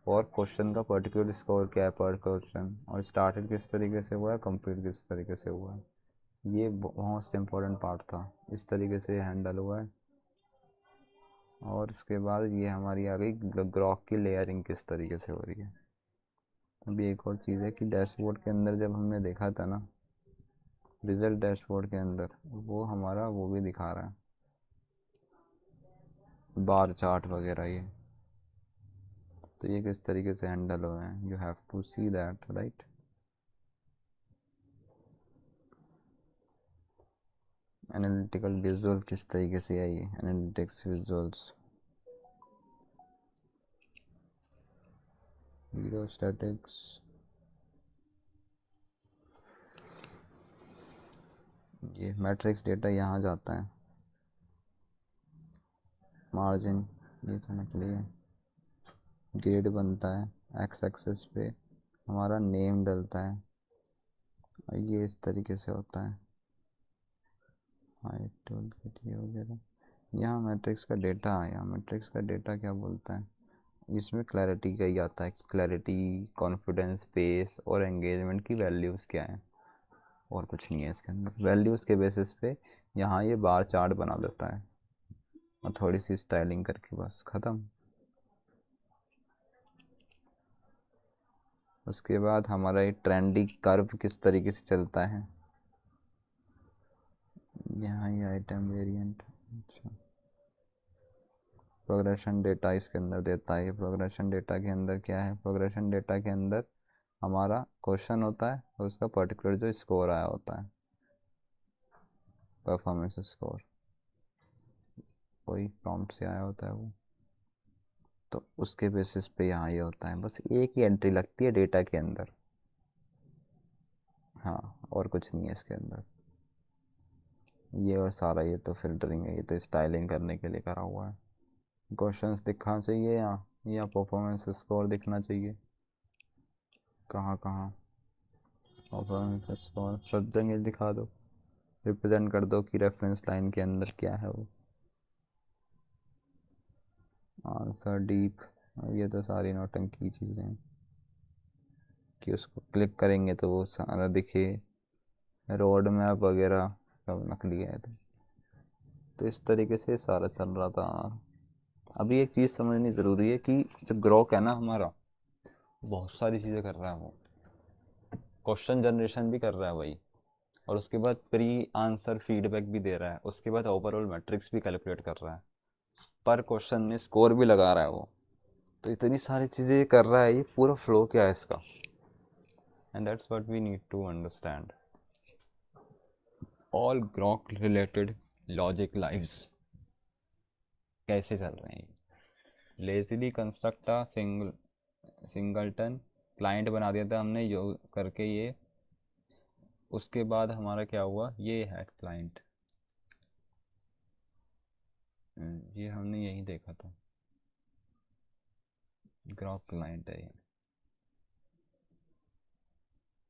और क्वेश्चन का पर्टिकुलर स्कोर क्या है पर क्वेश्चन, और स्टार्टेड किस तरीके से हुआ है, कंप्लीट किस तरीके से हुआ है। ये मोस्ट इम्पोर्टेंट पार्ट था, इस तरीके से हैंडल हुआ है। और उसके बाद ये हमारी आ गई ग्रॉक की लेयरिंग किस तरीके से हो रही है। अभी एक और चीज़ है कि डैशबोर्ड के अंदर जब हमने देखा था ना, रिजल्ट डैशबोर्ड के अंदर वो हमारा वो भी दिखा रहा है, बार चार्ट वगैरह ये। तो ये किस तरीके से हैंडल हुए हैं, you have to see that, right. Analytical visual किस तरीके से आई, एनालिटिक्स विजुअल्स, हीरोस्टैटिक्स, ये मैट्रिक्स डेटा यहाँ जाता है, मार्जिन ये समझ लिए, ग्रेड बनता है, एक्स एक्सेस पे हमारा नेम डलता है, और ये इस तरीके से होता है, हाइट वगैरह। यहाँ मैट्रिक्स का डेटा आया, मैट्रिक्स का डेटा क्या बोलता है, इसमें क्लैरिटी का ही आता है कि क्लैरिटी, कॉन्फिडेंस, स्पेस और एंगेजमेंट की वैल्यूज़ क्या हैं, और कुछ नहीं है इसके अंदर। वैल्यूज़ के बेसिस पे यहाँ ये बार चार्ट बना देता है, और थोड़ी सी स्टाइलिंग करके बस ख़त्म। उसके बाद हमारा ये ट्रेंडी कर्व किस तरीके से चलता है, यहाँ ये आइटम वेरिएंट, अच्छा, प्रोग्रेशन डेटा इसके अंदर देता है। प्रोग्रेशन डेटा के अंदर क्या है, प्रोग्रेशन डेटा के अंदर हमारा क्वेश्चन होता है और उसका पर्टिकुलर जो स्कोर आया होता है, परफॉर्मेंस स्कोर, कोई प्रॉम्प्ट से आया होता है वो, तो उसके बेसिस पे यहाँ ये होता है। बस एक ही एंट्री लगती है डेटा के अंदर, हाँ, और कुछ नहीं है इसके अंदर। ये और सारा ये तो फिल्टरिंग है, ये तो स्टाइलिंग करने के लिए करा हुआ है। क्वेश्चंस दिखना चाहिए यहाँ, या परफॉर्मेंस स्कोर दिखना चाहिए, कहाँ कहाँ परफॉर्मेंस स्कोर, सब जगह दिखा दो, रिप्रेजेंट कर दो कि रेफरेंस लाइन के अंदर क्या है वो। आंसर डीप, ये तो सारी नौटंकी चीज़ें हैं कि उसको क्लिक करेंगे तो वो सारा दिखे, रोड मैप वगैरह सब नकली है। तो इस तरीके से सारा चल रहा था। अभी एक चीज़ समझनी ज़रूरी है कि जो ग्रोक है ना हमारा, बहुत सारी चीज़ें कर रहा है वो, क्वेश्चन जनरेशन भी कर रहा है वही, और उसके बाद प्री आंसर फीडबैक भी दे रहा है, उसके बाद ओवरऑल मैट्रिक्स भी कैलकुलेट कर रहा है, पर क्वेश्चन में स्कोर भी लगा रहा है वो। तो इतनी सारी चीज़ें कर रहा है, ये पूरा फ्लो क्या है इसका, and that's what we need to understand. All Grok related logic lives कैसे चल रहे हैं, lazily construct a singleton client बना दिया था हमने जो करके ये, उसके बाद हमारा क्या हुआ, ये है क्लाइंट, ये हमने यही देखा था, ग्राफ क्लाइंट है ये,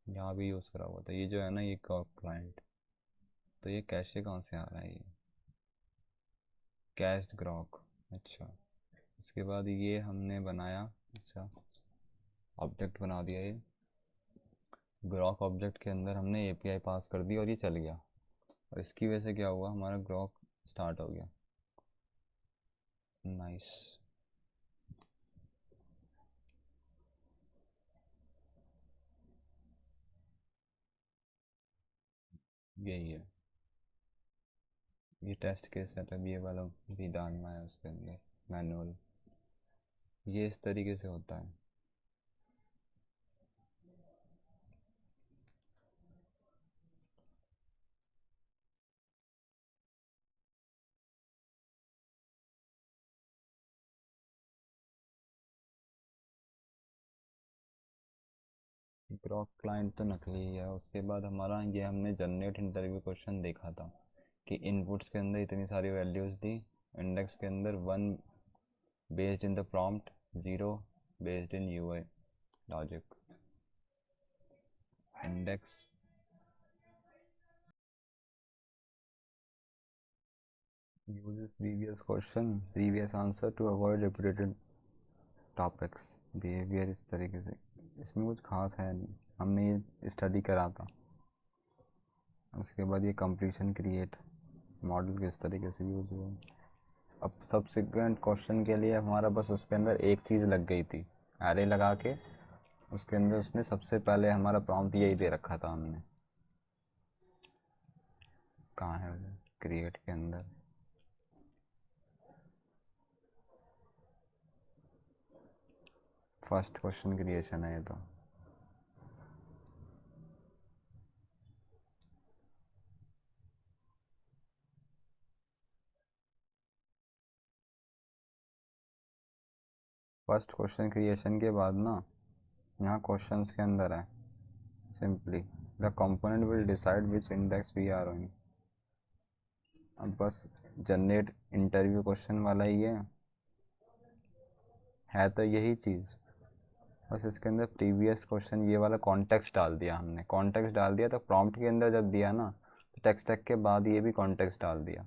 यहाँ भी यूज़ करा हुआ था, ये जो है ना ये ग्राफ क्लाइंट। तो ये कैशे कहाँ से आ रहा है, ये कैश्ड ग्राफ, अच्छा। इसके बाद ये हमने बनाया, अच्छा, ऑब्जेक्ट बना दिया, ये ग्राफ ऑब्जेक्ट के अंदर हमने एपीआई पास कर दी और ये चल गया, और इसकी वजह से क्या हुआ, हमारा ग्राफ स्टार्ट हो गया, नाइस। यही है, ये टेस्ट के सेटअप ये वाला भी डालना है उसके अंदर, मैनुअल, ये इस तरीके से होता है। ग्रॉक क्लाइंट तो नकली है। उसके बाद हमारा ये हमने जनरेट इंटरव्यू क्वेश्चन देखा था कि इनपुट्स के अंदर इतनी सारी वैल्यूज़ दी, इंडेक्स के अंदर 1 based in the prompt, 0 based in UI logic, index uses previous question previous answer to avoid repeated topics, behaviour इस तरीके से, इसमें कुछ खास है नहीं, हमने ये स्टडी करा था। उसके बाद ये कंप्लीशन क्रिएट मॉडल किस तरीके से यूज़ हुआ। अब सब्सिक्वेंट क्वेश्चन के लिए हमारा बस उसके अंदर एक चीज़ लग गई थी, एरे लगा के उसके अंदर उसने सबसे पहले हमारा प्रॉम्प्ट यही दे रखा था हमने, कहाँ है क्रिएट के अंदर, फर्स्ट क्वेश्चन क्रिएशन है ये तो। फर्स्ट क्वेश्चन क्रिएशन के बाद ना यहाँ क्वेश्चंस के अंदर है simply the component will decide which index we are on. अब बस जनरेट इंटरव्यू क्वेश्चन वाला ही है तो यही चीज़, बस इसके अंदर प्रीवियस क्वेश्चन ये वाला कॉन्टेक्स्ट डाल दिया हमने। कॉन्टेक्स्ट डाल दिया तो प्रॉम्प्ट के अंदर जब दिया ना तो टेक्स्ट टैग के बाद ये भी कॉन्टेक्स्ट डाल दिया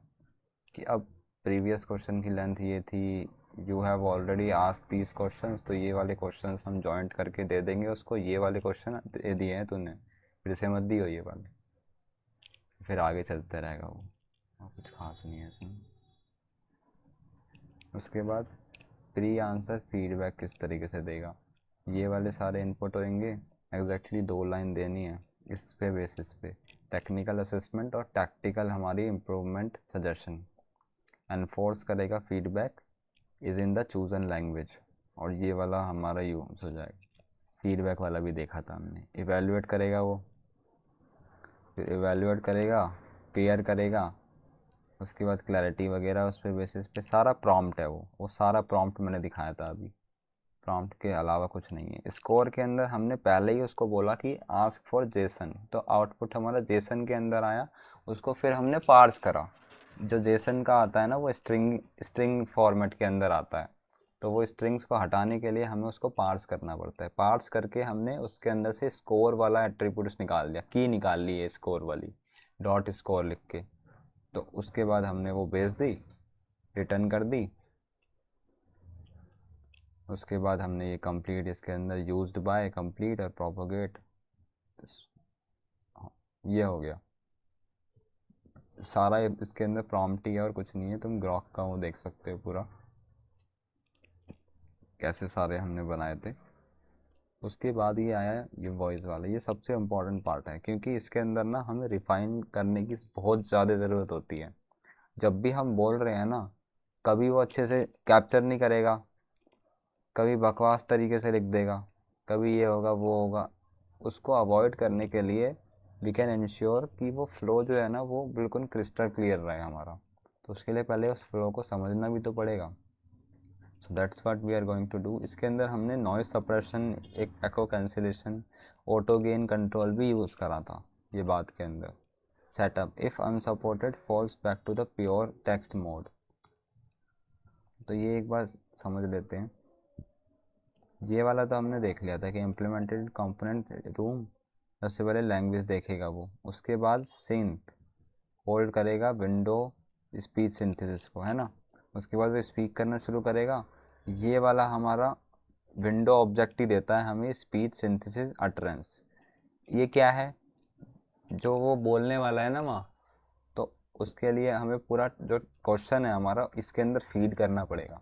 कि अब प्रीवियस क्वेश्चन की लेंथ ये थी, you have already asked these questions, तो ये वाले क्वेश्चंस हम जॉइंट करके दे देंगे उसको, ये वाले क्वेश्चन दे दिए हैं तूने, फिर से मत दियो ये वाले, फिर आगे चलते रहेगा वो, और कुछ खास नहीं है इसमें। उसके बाद प्री आंसर फीडबैक किस तरीके से देगा, ये वाले सारे इनपुट होंगे, एग्जैक्टली 2 लाइन देनी है इस पे बेसिस पे, टेक्निकल असेसमेंट और टैक्टिकल हमारी इम्प्रूवमेंट सजेशन। एनफोर्स करेगा feedback is in the chosen language, और ये वाला हमारा यूज हो जाएगा। फीडबैक वाला भी देखा था हमने। इवेल्युएट करेगा वो, फिर इवेल्युएट करेगा, पेयर करेगा, उसके बाद क्लैरिटी वगैरह उस पर बेसिस पे सारा प्रॉम्प्ट है वो सारा प्रॉम्प्ट मैंने दिखाया था अभी, प्रॉम्प्ट के अलावा कुछ नहीं है। स्कोर के अंदर हमने पहले ही उसको बोला कि आस्क फॉर जेसन, तो आउटपुट हमारा जेसन के अंदर आया, उसको फिर हमने पार्स करा। जो जेसन का आता है ना वो स्ट्रिंग फॉर्मेट के अंदर आता है, तो वो स्ट्रिंग्स को हटाने के लिए हमें उसको पार्स करना पड़ता है। पार्स करके हमने उसके अंदर से स्कोर वाला एट्रीब्यूट्स निकाल दिया, की निकाल ली है स्कोर वाली, डॉट स्कोर लिख के, तो उसके बाद हमने वो भेज दी, रिटर्न कर दी। उसके बाद हमने ये कंप्लीट इसके अंदर यूज्ड बाय कंप्लीट और प्रोपोगेट, ये हो गया सारा। इसके अंदर प्रॉम्प्ट ही है और कुछ नहीं है, तुम ग्रॉक का वो देख सकते हो पूरा कैसे सारे हमने बनाए थे। उसके बाद ये आया ये वॉइस वाला, ये सबसे इम्पोर्टेंट पार्ट है, क्योंकि इसके अंदर ना हमें रिफाइन करने की बहुत ज़्यादा ज़रूरत होती है। जब भी हम बोल रहे हैं ना, कभी वो अच्छे से कैप्चर नहीं करेगा, कभी बकवास तरीके से लिख देगा, कभी ये होगा वो होगा। उसको अवॉइड करने के लिए वी कैन इंश्योर कि वो फ्लो जो है ना वो बिल्कुल क्रिस्टल क्लियर रहे हमारा, तो उसके लिए पहले उस फ्लो को समझना भी तो पड़ेगा। So that's what we are going to do. इसके अंदर हमने नॉइज सप्रेशन, एक echo cancellation, auto gain control भी यूज़ करा था ये बात के अंदर। Setup if unsupported falls back to the pure text mode, तो ये एक बार समझ लेते हैं। ये वाला तो हमने देख लिया था कि इम्प्लीमेंटेड कंपोनेंट रूम, सबसे पहले लैंग्वेज देखेगा वो, उसके बाद सिंथ होल्ड करेगा विंडो स्पीच सिंथेसिस को, है ना। उसके बाद वो स्पीक करना शुरू करेगा। ये वाला हमारा विंडो ऑब्जेक्ट ही देता है हमें स्पीच सिंथेसिस अटरेंस। ये क्या है, जो वो बोलने वाला है ना वहाँ, तो उसके लिए हमें पूरा जो क्वेश्चन है हमारा इसके अंदर फीड करना पड़ेगा।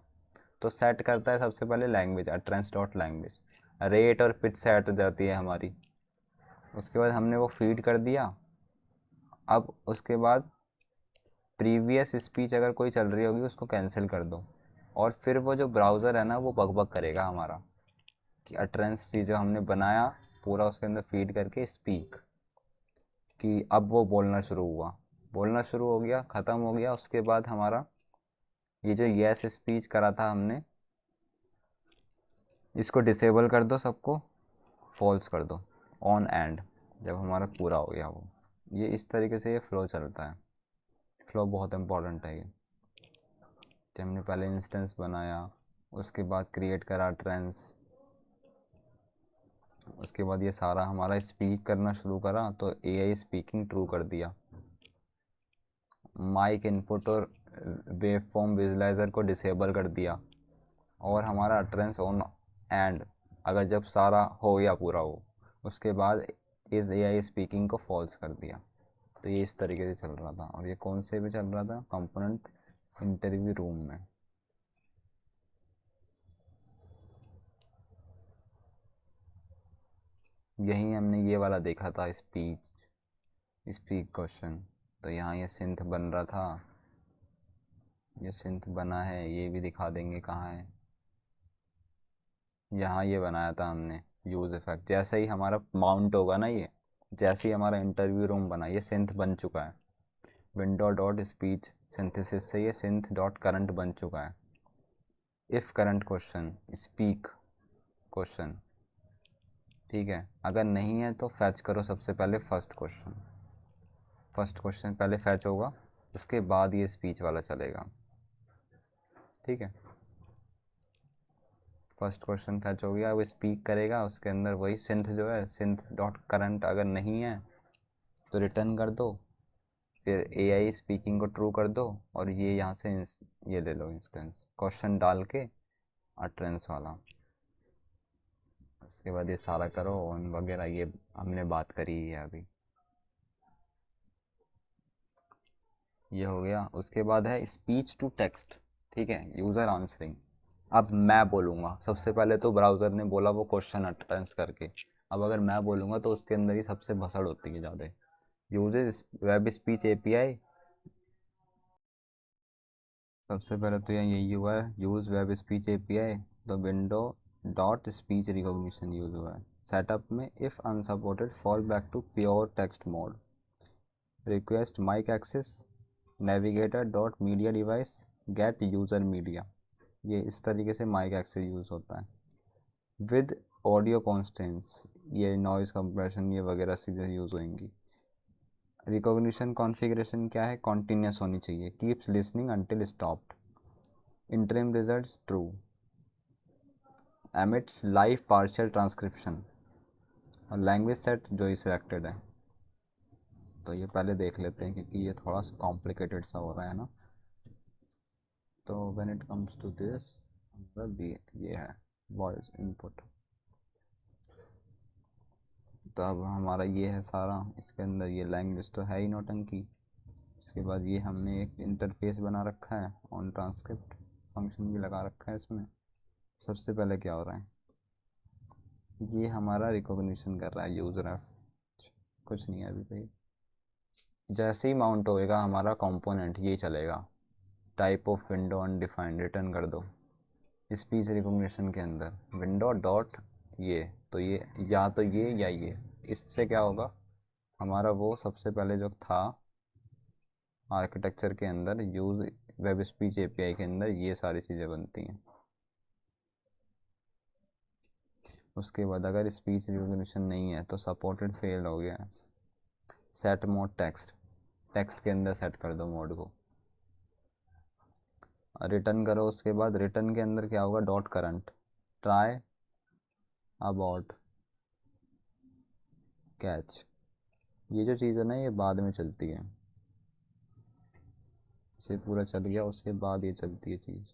तो सेट करता है सबसे पहले language, utterance dot language, rate और पिच सेट हो जाती है हमारी। उसके बाद हमने वो फीड कर दिया। अब उसके बाद प्रीवियस स्पीच अगर कोई चल रही होगी उसको कैंसिल कर दो, और फिर वो जो ब्राउज़र है ना वो बकबक करेगा हमारा कि अटरेंस सी जो हमने बनाया पूरा उसके अंदर फीड करके स्पीक, कि अब वो बोलना शुरू हो गया, ख़त्म हो गया। उसके बाद हमारा ये जो यस स्पीच करा था हमने, इसको डिसेबल कर दो, सबको फॉल्स कर दो ऑन एंड, जब हमारा पूरा हो गया वो। ये इस तरीके से ये फ़्लो चलता है। फ़्लो बहुत इंपॉर्टेंट है ये। तो हमने पहले इंस्टेंस बनाया, उसके बाद क्रिएट करा ट्रेंस, उसके बाद ये सारा हमारा स्पीक करना शुरू करा, तो एआई स्पीकिंग ट्रू कर दिया। माइक इनपुट और वेव फॉर्म विजुलाइज़र को डिसेबल कर दिया, और हमारा अटरेंस ऑन एंड, अगर जब सारा हो गया पूरा वो, उसके बाद इस एआई स्पीकिंग को फॉल्स कर दिया। तो ये इस तरीके से चल रहा था, और ये कौन से भी चल रहा था, कंपोनेंट इंटरव्यू रूम में। यहीं हमने ये वाला देखा था स्पीक क्वेश्चन, तो यहाँ ये सिंथ बन रहा था, ये सिंथ बना है, ये भी दिखा देंगे कहाँ है। यहाँ ये बनाया था हमने यूज इफेक्ट। जैसे ही हमारा माउंट होगा ना, ये जैसे ही हमारा इंटरव्यू रूम बना, ये सिंथ बन चुका है। विंडो डॉट स्पीच सिंथेसिस से ये सिंथ डॉट करंट बन चुका है। If current question speak question, ठीक है। अगर नहीं है तो फैच करो सबसे पहले फर्स्ट क्वेश्चन। फर्स्ट क्वेश्चन पहले फैच होगा, उसके बाद ये स्पीच वाला चलेगा, ठीक है। फर्स्ट क्वेश्चन फैच हो गया, वो स्पीक करेगा, उसके अंदर वही सिंथ जो है सिंथ डॉट करंट, अगर नहीं है तो रिटर्न कर दो। फिर एआई स्पीकिंग को ट्रू कर दो, और ये यहाँ से ये ले लो इंस्टेंस क्वेश्चन डाल के अटरेंस वाला। उसके बाद ये सारा करो ऑन वगैरह, ये हमने बात करी है अभी। ये हो गया। उसके बाद है स्पीच टू टेक्स्ट, ठीक है, यूज़र आंसरिंग। अब मैं बोलूँगा सबसे पहले, तो ब्राउज़र ने बोला वो क्वेश्चन अटेंस करके। अब अगर मैं बोलूँगा तो उसके अंदर ही सबसे भसड़ होती है ज़्यादा। यूजेस वेब स्पीच एपीआई, सबसे पहले तो यहाँ यही हुआ है, यूज़ वेब स्पीच एपीआई, तो window dot speech recognition use हुआ है। सेटअप में if unsupported fall back to pure text mode. Request mic access navigator dot media device get user media, ये इस तरीके से माइक एक्सेस यूज़ होता है। विद ऑडियो कॉन्स्टेंट्स, ये नॉइज़ कंप्रेशन ये वगैरह चीज़ें यूज़ होंगी। रिकॉग्निशन कॉन्फ़िगरेशन क्या है, कॉन्टीन्यूस होनी चाहिए, keeps listening until stopped. Interim results true, emits live partial transcription, और लैंग्वेज सेट जो ही सिलेक्टेड है। तो ये पहले देख लेते हैं क्योंकि ये थोड़ा सा कॉम्प्लिकेटेड सा हो रहा है ना। तो when it comes to this, मतलब ये है वॉइस इनपुट। तो अब हमारा ये है सारा, इसके अंदर ये लैंग्वेज तो है ही नौटंकी। इसके बाद ये हमने एक इंटरफेस बना रखा है, ऑन ट्रांसक्रिप्ट फंक्शन भी लगा रखा है इसमें। सबसे पहले क्या हो रहा है, ये हमारा रिकॉग्निशन कर रहा है यूज़र ऐप, कुछ नहीं है अभी तो। ये जैसे ही माउंट होएगा हमारा कंपोनेंट ये चलेगा, type of window undefined, return कर दो। स्पीच रिकॉग्निशन के अंदर विंडो डॉट ये, तो ये या तो ये या ये, इससे क्या होगा, हमारा वो सबसे पहले जो था आर्किटेक्चर के अंदर यूज वेब स्पीच एपीआई के अंदर ये सारी चीज़ें बनती हैं। उसके बाद अगर स्पीच रिकॉग्निशन नहीं है तो सपोर्टेड फेल हो गया है। सेट मोड टेक्स्ट, टेक्स्ट के अंदर सेट कर दो मोड को, रिटर्न करो। उसके बाद रिटर्न के अंदर क्या होगा, dot current try about catch. ये जो चीज़ है ना ये बाद में चलती है, इसे पूरा चल गया उसके बाद ये चलती है चीज़।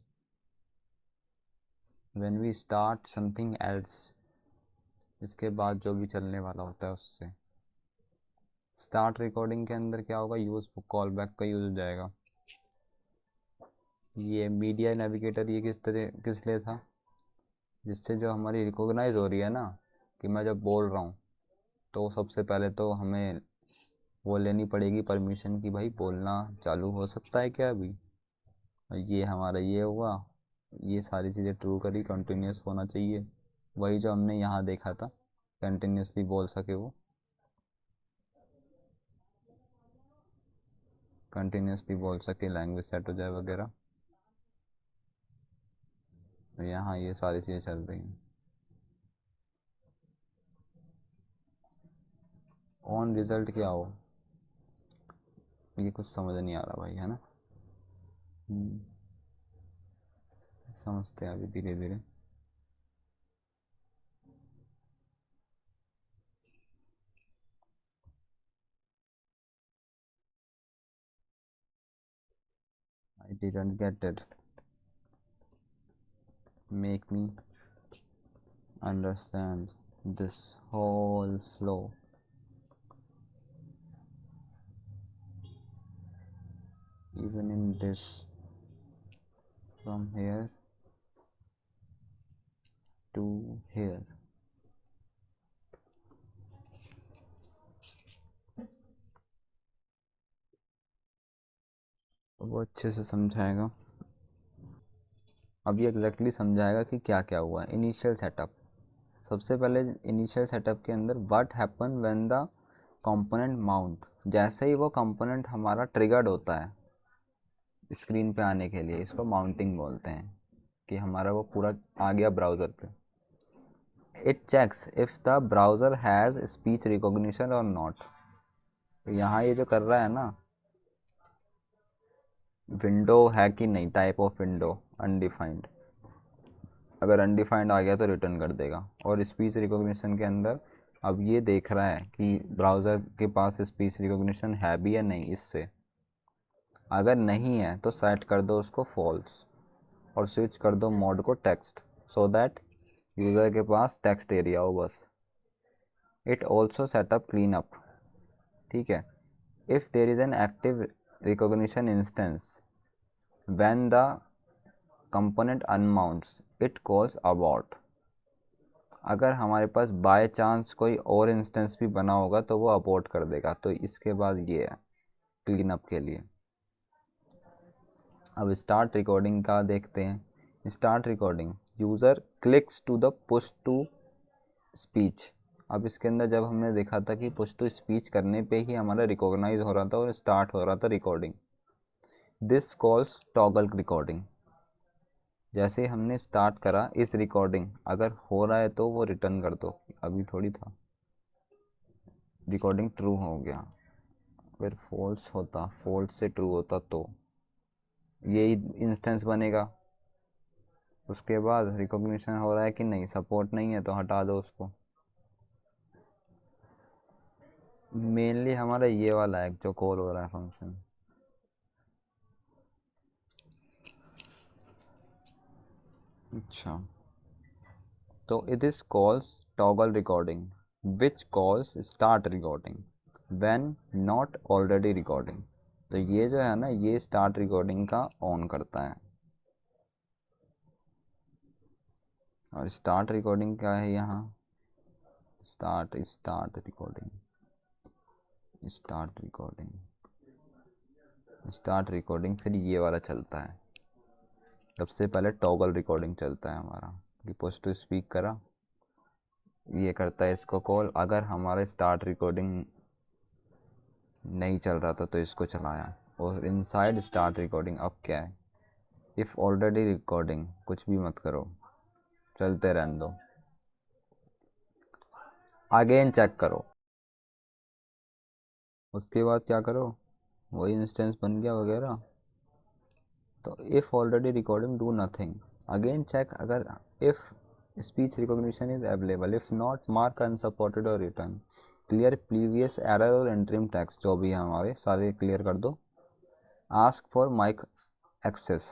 When we start something else, इसके बाद जो भी चलने वाला होता है उससे। स्टार्ट रिकॉर्डिंग के अंदर क्या होगा, यूज़ कॉल बैक का यूज़ हो जाएगा। ये मीडिया नेविगेटर ये किस लिए था, जिससे जो हमारी रिकॉग्नाइज हो रही है ना कि मैं जब बोल रहा हूँ, तो सबसे पहले तो हमें वो लेनी पड़ेगी परमिशन कि भाई बोलना चालू हो सकता है क्या अभी। ये हमारा ये हुआ, ये सारी चीज़ें ट्रू करी, कंटिन्यूस होना चाहिए, वही जो हमने यहाँ देखा था, कंटिन्यूसली बोल सके वो, कंटिन्यूसली बोल सके, लैंग्वेज सेट हो जाए वगैरह। तो यहाँ ये सारी चीज़ें चल रही हैं। ऑन रिजल्ट क्या हो, ये कुछ समझ नहीं आ रहा भाई, है ना। हम्म, समझते हैं अभी धीरे धीरे। I didn't get it, make me understand this whole flow. Even in this, from here to here. वो अच्छे से समझाएगा। अब ये एग्जैक्टली समझाएगा कि क्या क्या हुआ है। इनिशियल सेटअप, सबसे पहले इनिशियल सेटअप के अंदर what happen when the component mount, जैसे ही वो कंपोनेंट हमारा ट्रिगर्ड होता है स्क्रीन पे आने के लिए, इसको माउंटिंग बोलते हैं, कि हमारा वो पूरा आ गया ब्राउज़र पे। It checks if the browser has speech recognition और नॉट। तो यहाँ ये जो कर रहा है ना, विंडो है कि नहीं, टाइप ऑफ विंडो अनडिफाइंड, अगर अनडिफाइंड आ गया तो रिटर्न कर देगा। और स्पीच रिकॉग्निशन के अंदर अब ये देख रहा है कि ब्राउज़र के पास स्पीच रिकॉग्निशन है भी या नहीं इससे। अगर नहीं है तो सेट कर दो उसको फॉल्स और स्विच कर दो मोड को टेक्स्ट, सो दैट यूज़र के पास टेक्स्ट एरिया हो बस। It also setup clean up, ठीक है। If there is an active recognition instance when the component unmounts it calls abort. अगर हमारे पास बाय चांस कोई और इंस्टेंस भी बना होगा तो वो अबॉर्ट कर देगा। तो इसके बाद ये है क्लीन अप के लिए। अब स्टार्ट रिकॉर्डिंग का देखते हैं। Start recording, user clicks to the push to speech. अब इसके अंदर जब हमने देखा था कि पुश टू स्पीच करने पे ही हमारा रिकॉग्नाइज हो रहा था और स्टार्ट हो रहा था recording. This calls toggle recording. जैसे हमने स्टार्ट करा इस रिकॉर्डिंग, अगर हो रहा है तो वो रिटर्न कर दो, अभी थोड़ी था, रिकॉर्डिंग ट्रू हो गया। अगर फॉल्स होता, फॉल्स से ट्रू होता तो यही इंस्टेंस बनेगा। उसके बाद रिकॉग्निशन हो रहा है कि नहीं, सपोर्ट नहीं है तो हटा दो उसको। मेनली हमारा ये वाला है जो कॉल हो रहा है फंक्शन। अच्छा, तो it is calls toggle recording which calls start recording when not already recording. तो ये जो है ना, ये स्टार्ट रिकॉर्डिंग का ऑन करता है। और स्टार्ट रिकॉर्डिंग क्या है यहाँ, start recording, start recording, start recording, फिर ये वाला चलता है। सबसे पहले टॉगल रिकॉर्डिंग चलता है हमारा, कि पुश टू स्पीक करा, ये करता है इसको कॉल। अगर हमारे स्टार्ट रिकॉर्डिंग नहीं चल रहा था तो इसको चलाया। और इनसाइड स्टार्ट रिकॉर्डिंग अब क्या है, इफ़ ऑलरेडी रिकॉर्डिंग, कुछ भी मत करो, चलते रहने दो, अगेन चेक करो। उसके बाद क्या करो, वही इंस्टेंस बन गया वगैरह। तो if already recording do nothing, again check अगर if speech recognition is available, if not mark unsupported और रिटर्न, क्लियर प्रीवियस एरर और एंट्रीम टेक्स्ट जो भी है हमारे सारे क्लियर कर दो। आस्क फॉर माइक एक्सेस,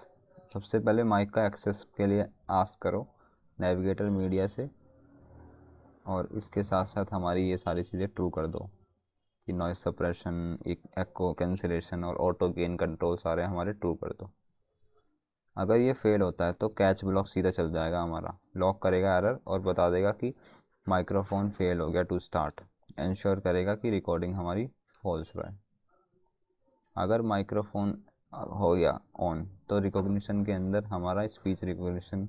सबसे पहले माइक का एक्सेस के लिए आस्क करो नेविगेटर मीडिया से। और इसके साथ साथ हमारी ये सारी चीज़ें ट्रू कर दो कि नॉइस सप्रेशन, एको कैंसिलेशन और ऑटो गेन कंट्रोल सारे हमारे ट्रू कर दो। अगर ये फेल होता है तो कैच ब्लॉक सीधा चल जाएगा हमारा, लॉक करेगा एरर और बता देगा कि माइक्रोफोन फेल हो गया टू स्टार्ट, इंश्योर करेगा कि रिकॉर्डिंग हमारी फॉल्स रहा है। अगर माइक्रोफोन हो गया ऑन तो रिकॉग्निशन के अंदर हमारा स्पीच रिकॉग्निशन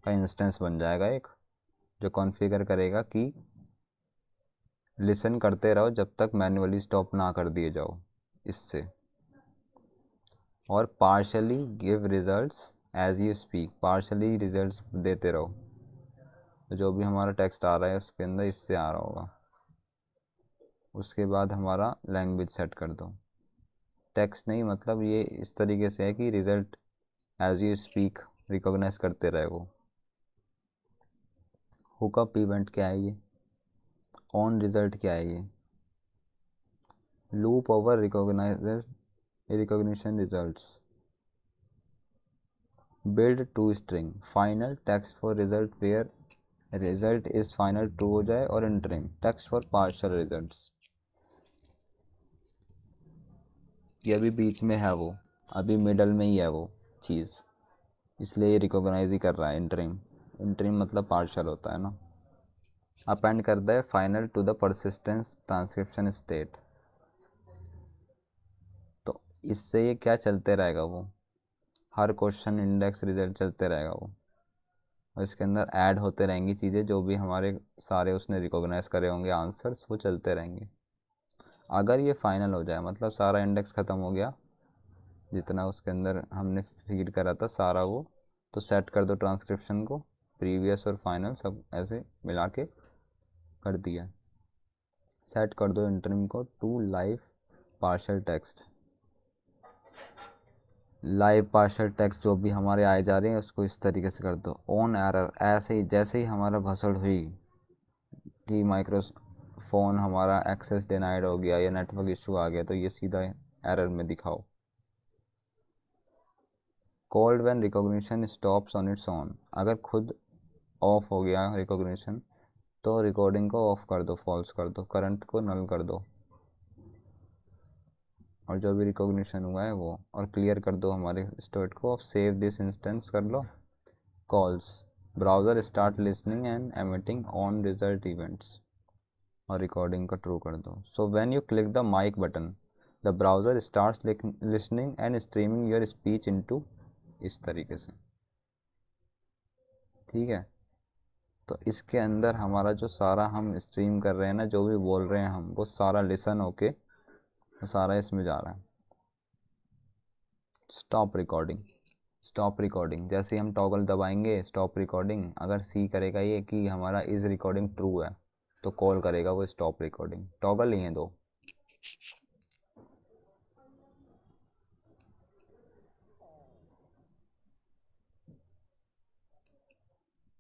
का इंस्टेंस बन जाएगा एक, जो कॉन्फ़िगर करेगा कि लिसन करते रहो जब तक मैन्युअली स्टॉप ना कर दिए जाओ इससे। और partially give results as you speak, partially results देते रहो, तो जो भी हमारा टेक्स्ट आ रहा है उसके अंदर इससे आ रहा होगा। उसके बाद हमारा लैंग्वेज सेट कर दो, टेक्स्ट नहीं, मतलब ये इस तरीके से है कि result as you speak recognize करते रहे वो। हुकअप इवेंट क्या है, ये ऑन रिजल्ट क्या है, ये loop over recognition results, build to string final text for result where result is final true हो जाए, और interim text for partial results. ये अभी बीच में है वो, अभी मिडल में ही है वो चीज़, इसलिए ये रिकॉग्नाइज ही कर रहा है। इंटरिम, इंटरिम मतलब पार्शियल होता है ना। अपेंड कर दे final to the persistence transcription state, तो इससे ये क्या चलते रहेगा वो, हर क्वेश्चन इंडेक्स रिजल्ट चलते रहेगा वो, और इसके अंदर ऐड होते रहेंगी चीज़ें, जो भी हमारे सारे उसने रिकॉग्नाइज करे होंगे आंसर्स वो चलते रहेंगे। अगर ये फाइनल हो जाए मतलब सारा इंडेक्स ख़त्म हो गया, जितना उसके अंदर हमने फीड करा था सारा वो, तो सेट कर दो ट्रांसक्रिप्शन को, प्रीवियस और फाइनल सब ऐसे मिला के कर दिया। सेट कर दो इंटरम को to live partial text. Live partial text जो भी हमारे आए जा रहे हैं उसको इस तरीके से कर दो। ऑन एरर, ऐसे ही जैसे ही हमारा भसड़ हुई कि माइक्रोफोन हमारा एक्सेस डिनाइड हो गया या नेटवर्क इशू आ गया, तो ये सीधा एरर में दिखाओ। Called when recognition stops on its own, अगर खुद ऑफ हो गया रिकॉग्निशन तो रिकॉर्डिंग को ऑफ कर दो, फॉल्स कर दो, करंट को नल कर दो, और जो भी रिकॉग्निशन हुआ है वो, और क्लियर कर दो हमारे स्टेट को। अब सेव दिस इंस्टेंस कर लो। Calls browser start listening and emitting on result events, और रिकॉर्डिंग को ट्रू कर दो। So when you click the mic button the browser starts listening and streaming your speech into, इस तरीके से। ठीक है, तो इसके अंदर हमारा जो सारा हम स्ट्रीम कर रहे हैं ना, जो भी बोल रहे हैं हम, वो सारा लिसन होके वो सारा इसमें जा रहा है। स्टॉप रिकॉर्डिंग, स्टॉप रिकॉर्डिंग जैसे ही हम टॉगल दबाएंगे स्टॉप रिकॉर्डिंग, अगर सी करेगा ये कि हमारा इज रिकॉर्डिंग ट्रू है तो कॉल करेगा वो स्टॉप रिकॉर्डिंग। टॉगल ही है दो।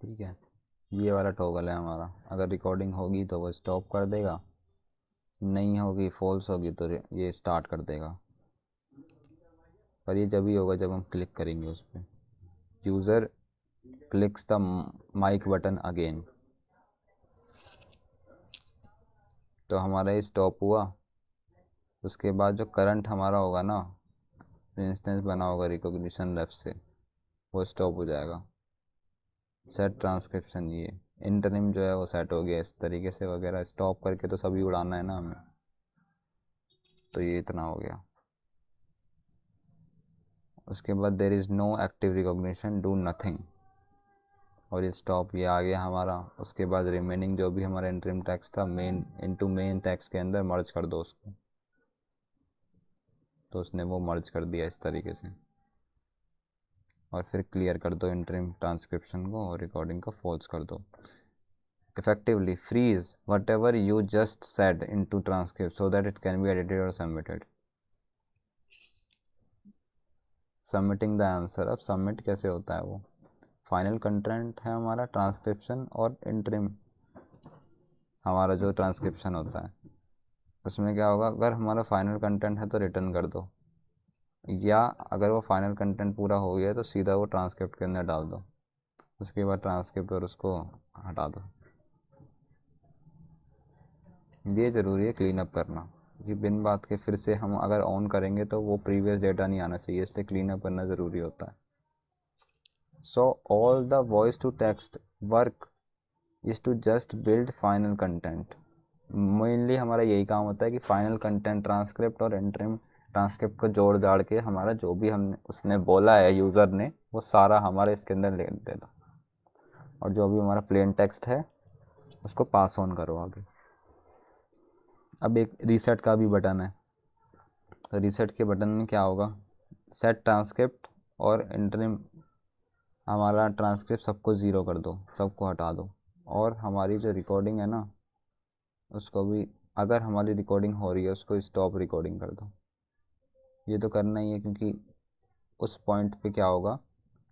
ठीक है, ये वाला टॉगल है हमारा, अगर रिकॉर्डिंग होगी तो वो स्टॉप कर देगा, नहीं होगी फॉल्स होगी तो ये स्टार्ट कर देगा। पर ये जब ही होगा जब हम क्लिक करेंगे उस पर। User clicks the mic button again, तो हमारा ये स्टॉप हुआ। उसके बाद जो करंट हमारा होगा ना, इंस्टेंस बना होगा रिकॉग्निशन लेफ्ट से, वो स्टॉप हो जाएगा। सेट ट्रांसक्रिप्शन, ये इंटरम जो है वो सेट हो गया इस तरीके से वगैरह। स्टॉप करके तो सभी उड़ाना है ना हमें, तो ये इतना हो गया। उसके बाद there is no active recognition, do nothing, और ये स्टॉप ये आ गया हमारा। उसके बाद रिमेनिंग जो भी हमारा इंटरम टेक्स्ट था मेन इनटू मेन टेक्स्ट के अंदर मर्ज कर दो उसको, तो उसने वो मर्ज कर दिया इस तरीके से। और फिर क्लियर कर दो इंटरम ट्रांसक्रिप्शन को और रिकॉर्डिंग को फॉल्स कर दो। Effectively freeze whatever you just said into transcript so that it can be edited or submitted. Submitting the answer, अब सबमिट कैसे होता है वो, फाइनल कंटेंट है हमारा ट्रांसक्रिप्शन और इंटरिम हमारा जो ट्रांसक्रिप्शन होता है, उसमें क्या होगा, अगर हमारा फाइनल कंटेंट है तो रिटर्न कर दो, या अगर वो फाइनल कंटेंट पूरा हो गया तो सीधा वो ट्रांसक्रिप्ट के अंदर डाल दो। उसके बाद ट्रांसक्रिप्ट और उसको हटा दो। ये ज़रूरी है क्लीन अप करना, कि बिन बात के फिर से हम अगर ऑन करेंगे तो वो प्रीवियस डेटा नहीं आना चाहिए, इसलिए क्लीन अप करना ज़रूरी होता है। So all the voice to text work is to just build final content. Mainly हमारा यही काम होता है कि फाइनल कंटेंट ट्रांसक्रिप्ट और इंटरिम ट्रांसक्रिप्ट को जोड़ जाड़ के हमारा जो भी हमने उसने बोला है यूज़र ने वो सारा हमारे इसके अंदर ले देता, और जो भी हमारा प्लेन टेक्स्ट है उसको पास ऑन करो आगे। अब एक रीसेट का भी बटन है, तो रीसेट के बटन में क्या होगा, सेट ट्रांसक्रिप्ट और इंटरिम हमारा ट्रांसक्रिप्ट सबको ज़ीरो कर दो, सबको हटा दो, और हमारी जो रिकॉर्डिंग है ना उसको भी, अगर हमारी रिकॉर्डिंग हो रही है उसको स्टॉप रिकॉर्डिंग कर दो। ये तो करना ही है क्योंकि उस पॉइंट पे क्या होगा,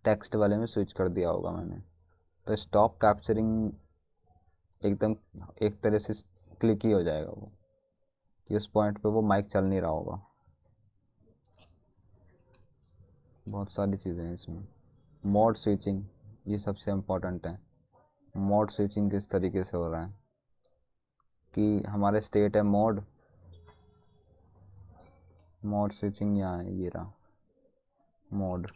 टेक्स्ट वाले में स्विच कर दिया होगा मैंने, तो स्टॉप कैप्चरिंग एकदम एक तरह से क्लिक ही हो जाएगा वो, कि उस पॉइंट पे वो माइक चल नहीं रहा होगा। बहुत सारी चीज़ें हैं इसमें। मोड स्विचिंग, ये सबसे इम्पोर्टेंट है। मोड स्विचिंग किस तरीके से हो रहा है कि हमारे स्टेट है मोड, मोड स्विचिंग यहाँ है, ये रहा मोड।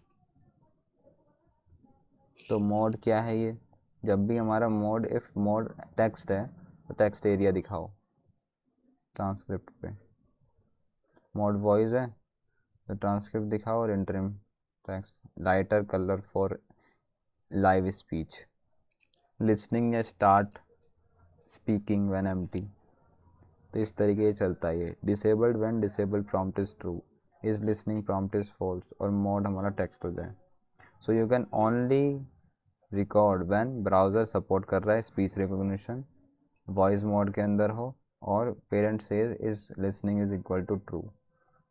तो मोड क्या है ये, जब भी हमारा मोड, इफ़ मोड टेक्स्ट है तो टेक्स्ट एरिया दिखाओ ट्रांसक्रिप्ट पे। मोड वॉइस है तो ट्रांसक्रिप्ट दिखाओ और interim text, lighter colour for live speech, listening या स्टार्ट स्पीकिंग व्हेन एम्प्टी। तो इस तरीके से चलता है ये। Disabled when disabled prompt is true, is listening prompt is false, और मोड हमारा टेक्स्ट हो जाए। So you can only record when browser support कर रहा है स्पीच रिकॉग्निशन, वॉइस मोड के अंदर हो, और parent says is listening is equal to true,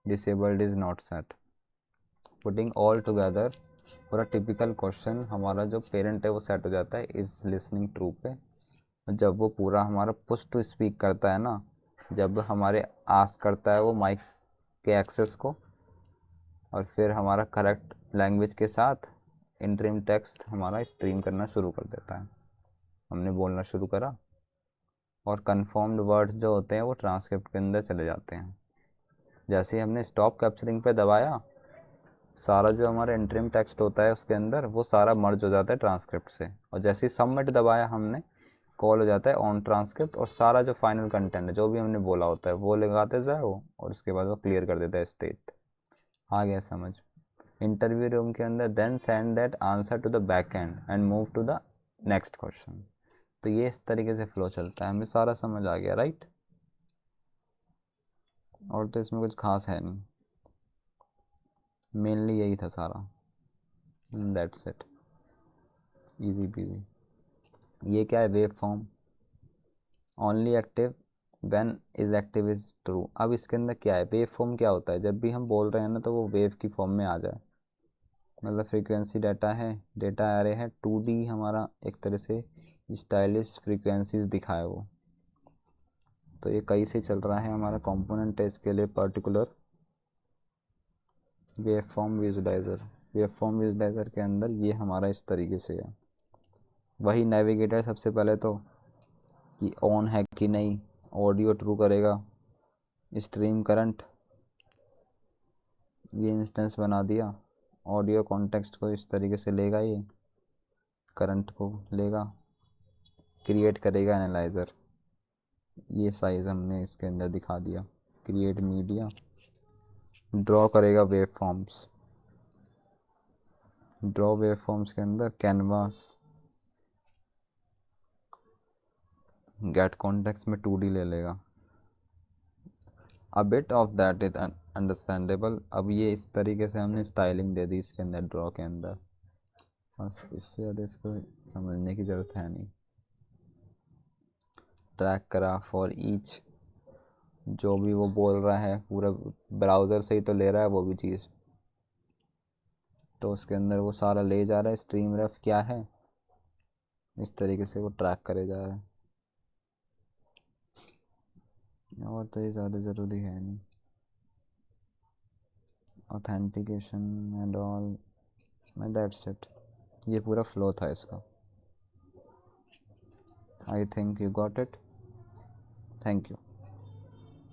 disabled is not set. Putting all together पूरा टिपिकल क्वेश्चन हमारा जो पेरेंट है वो सेट हो जाता है इज लिसनिंग ट्रू पे। जब वो पूरा हमारा पुश टू स्पीक करता है ना, जब हमारे आस्क करता है वो माइक के एक्सेस को, और फिर हमारा करेक्ट लैंग्वेज के साथ इंटरिम टेक्स्ट हमारा स्ट्रीम करना शुरू कर देता है, हमने बोलना शुरू करा, और कन्फर्म्ड वर्ड्स जो होते हैं वो ट्रांसक्रिप्ट के अंदर चले जाते हैं। जैसे ही हमने स्टॉप कैप्चरिंग पे दबाया, सारा जो हमारा इंटरिम टेक्स्ट होता है उसके अंदर वो सारा मर्ज हो जाता है ट्रांसक्रिप्ट से, और जैसे ही सबमिट दबाया हमने, कॉल हो जाता है ऑन ट्रांसक्रिप्ट, और सारा जो फाइनल कंटेंट है जो भी हमने बोला होता है वो लगाते जाए वो, और उसके बाद वो क्लियर कर देता है स्टेट। आ गया समझ? इंटरव्यू रूम के अंदर then send that answer to the back end and move to the next question. तो ये इस तरीके से फ्लो चलता है, हमें सारा समझ आ गया, राइट? और तो इसमें कुछ खास है नहीं, मेनली यही था सारा, दैट्स इट, इजी पीजी। ये क्या है? Wave form, only active when is active is true. अब इसके अंदर क्या है? वेव फॉर्म क्या होता है? जब भी हम बोल रहे हैं ना तो वो वेव की फॉर्म में आ जाए, मतलब फ्रीक्वेंसी डाटा है, डेटा एरे है, 2D हमारा एक तरह से स्टाइलिश फ्रीक्वेंसीज दिखाए वो। तो ये कहीं से चल रहा है हमारा कंपोनेंट है इसके लिए particular wave form visualiser. Wave form visualiser के अंदर ये हमारा इस तरीके से है। वही नेविगेटर सबसे पहले तो कि ऑन है कि नहीं, ऑडियो ट्रू करेगा, स्ट्रीम करंट, ये इंस्टेंस बना दिया, ऑडियो कॉन्टेक्स्ट को इस तरीके से लेगा, ये करंट को लेगा, क्रिएट करेगा एनालाइज़र, ये साइज़ हमने इसके अंदर दिखा दिया, क्रिएट मीडिया, ड्रॉ करेगा wave forms, draw wave forms के अंदर कैनवास, गेट कॉन्टेक्स्ट में 2D ले लेगा। A bit of that is understandable. अब ये इस तरीके से हमने स्टाइलिंग दे दी इसके अंदर, ड्रॉ के अंदर, बस इससे ज़्यादा इसको समझने की ज़रूरत है नहीं। ट्रैक करा फॉर ईच, जो भी वो बोल रहा है पूरा ब्राउज़र से ही तो ले रहा है वो भी चीज़, तो उसके अंदर वो सारा ले जा रहा है। स्ट्रीम रेफ क्या है? इस तरीके से वो ट्रैक करे जा रहा है, और तो ये ज़्यादा ज़रूरी है नहीं। Authentication and all, that's it. ये पूरा फ्लो था इसका। I think you got it. Thank you.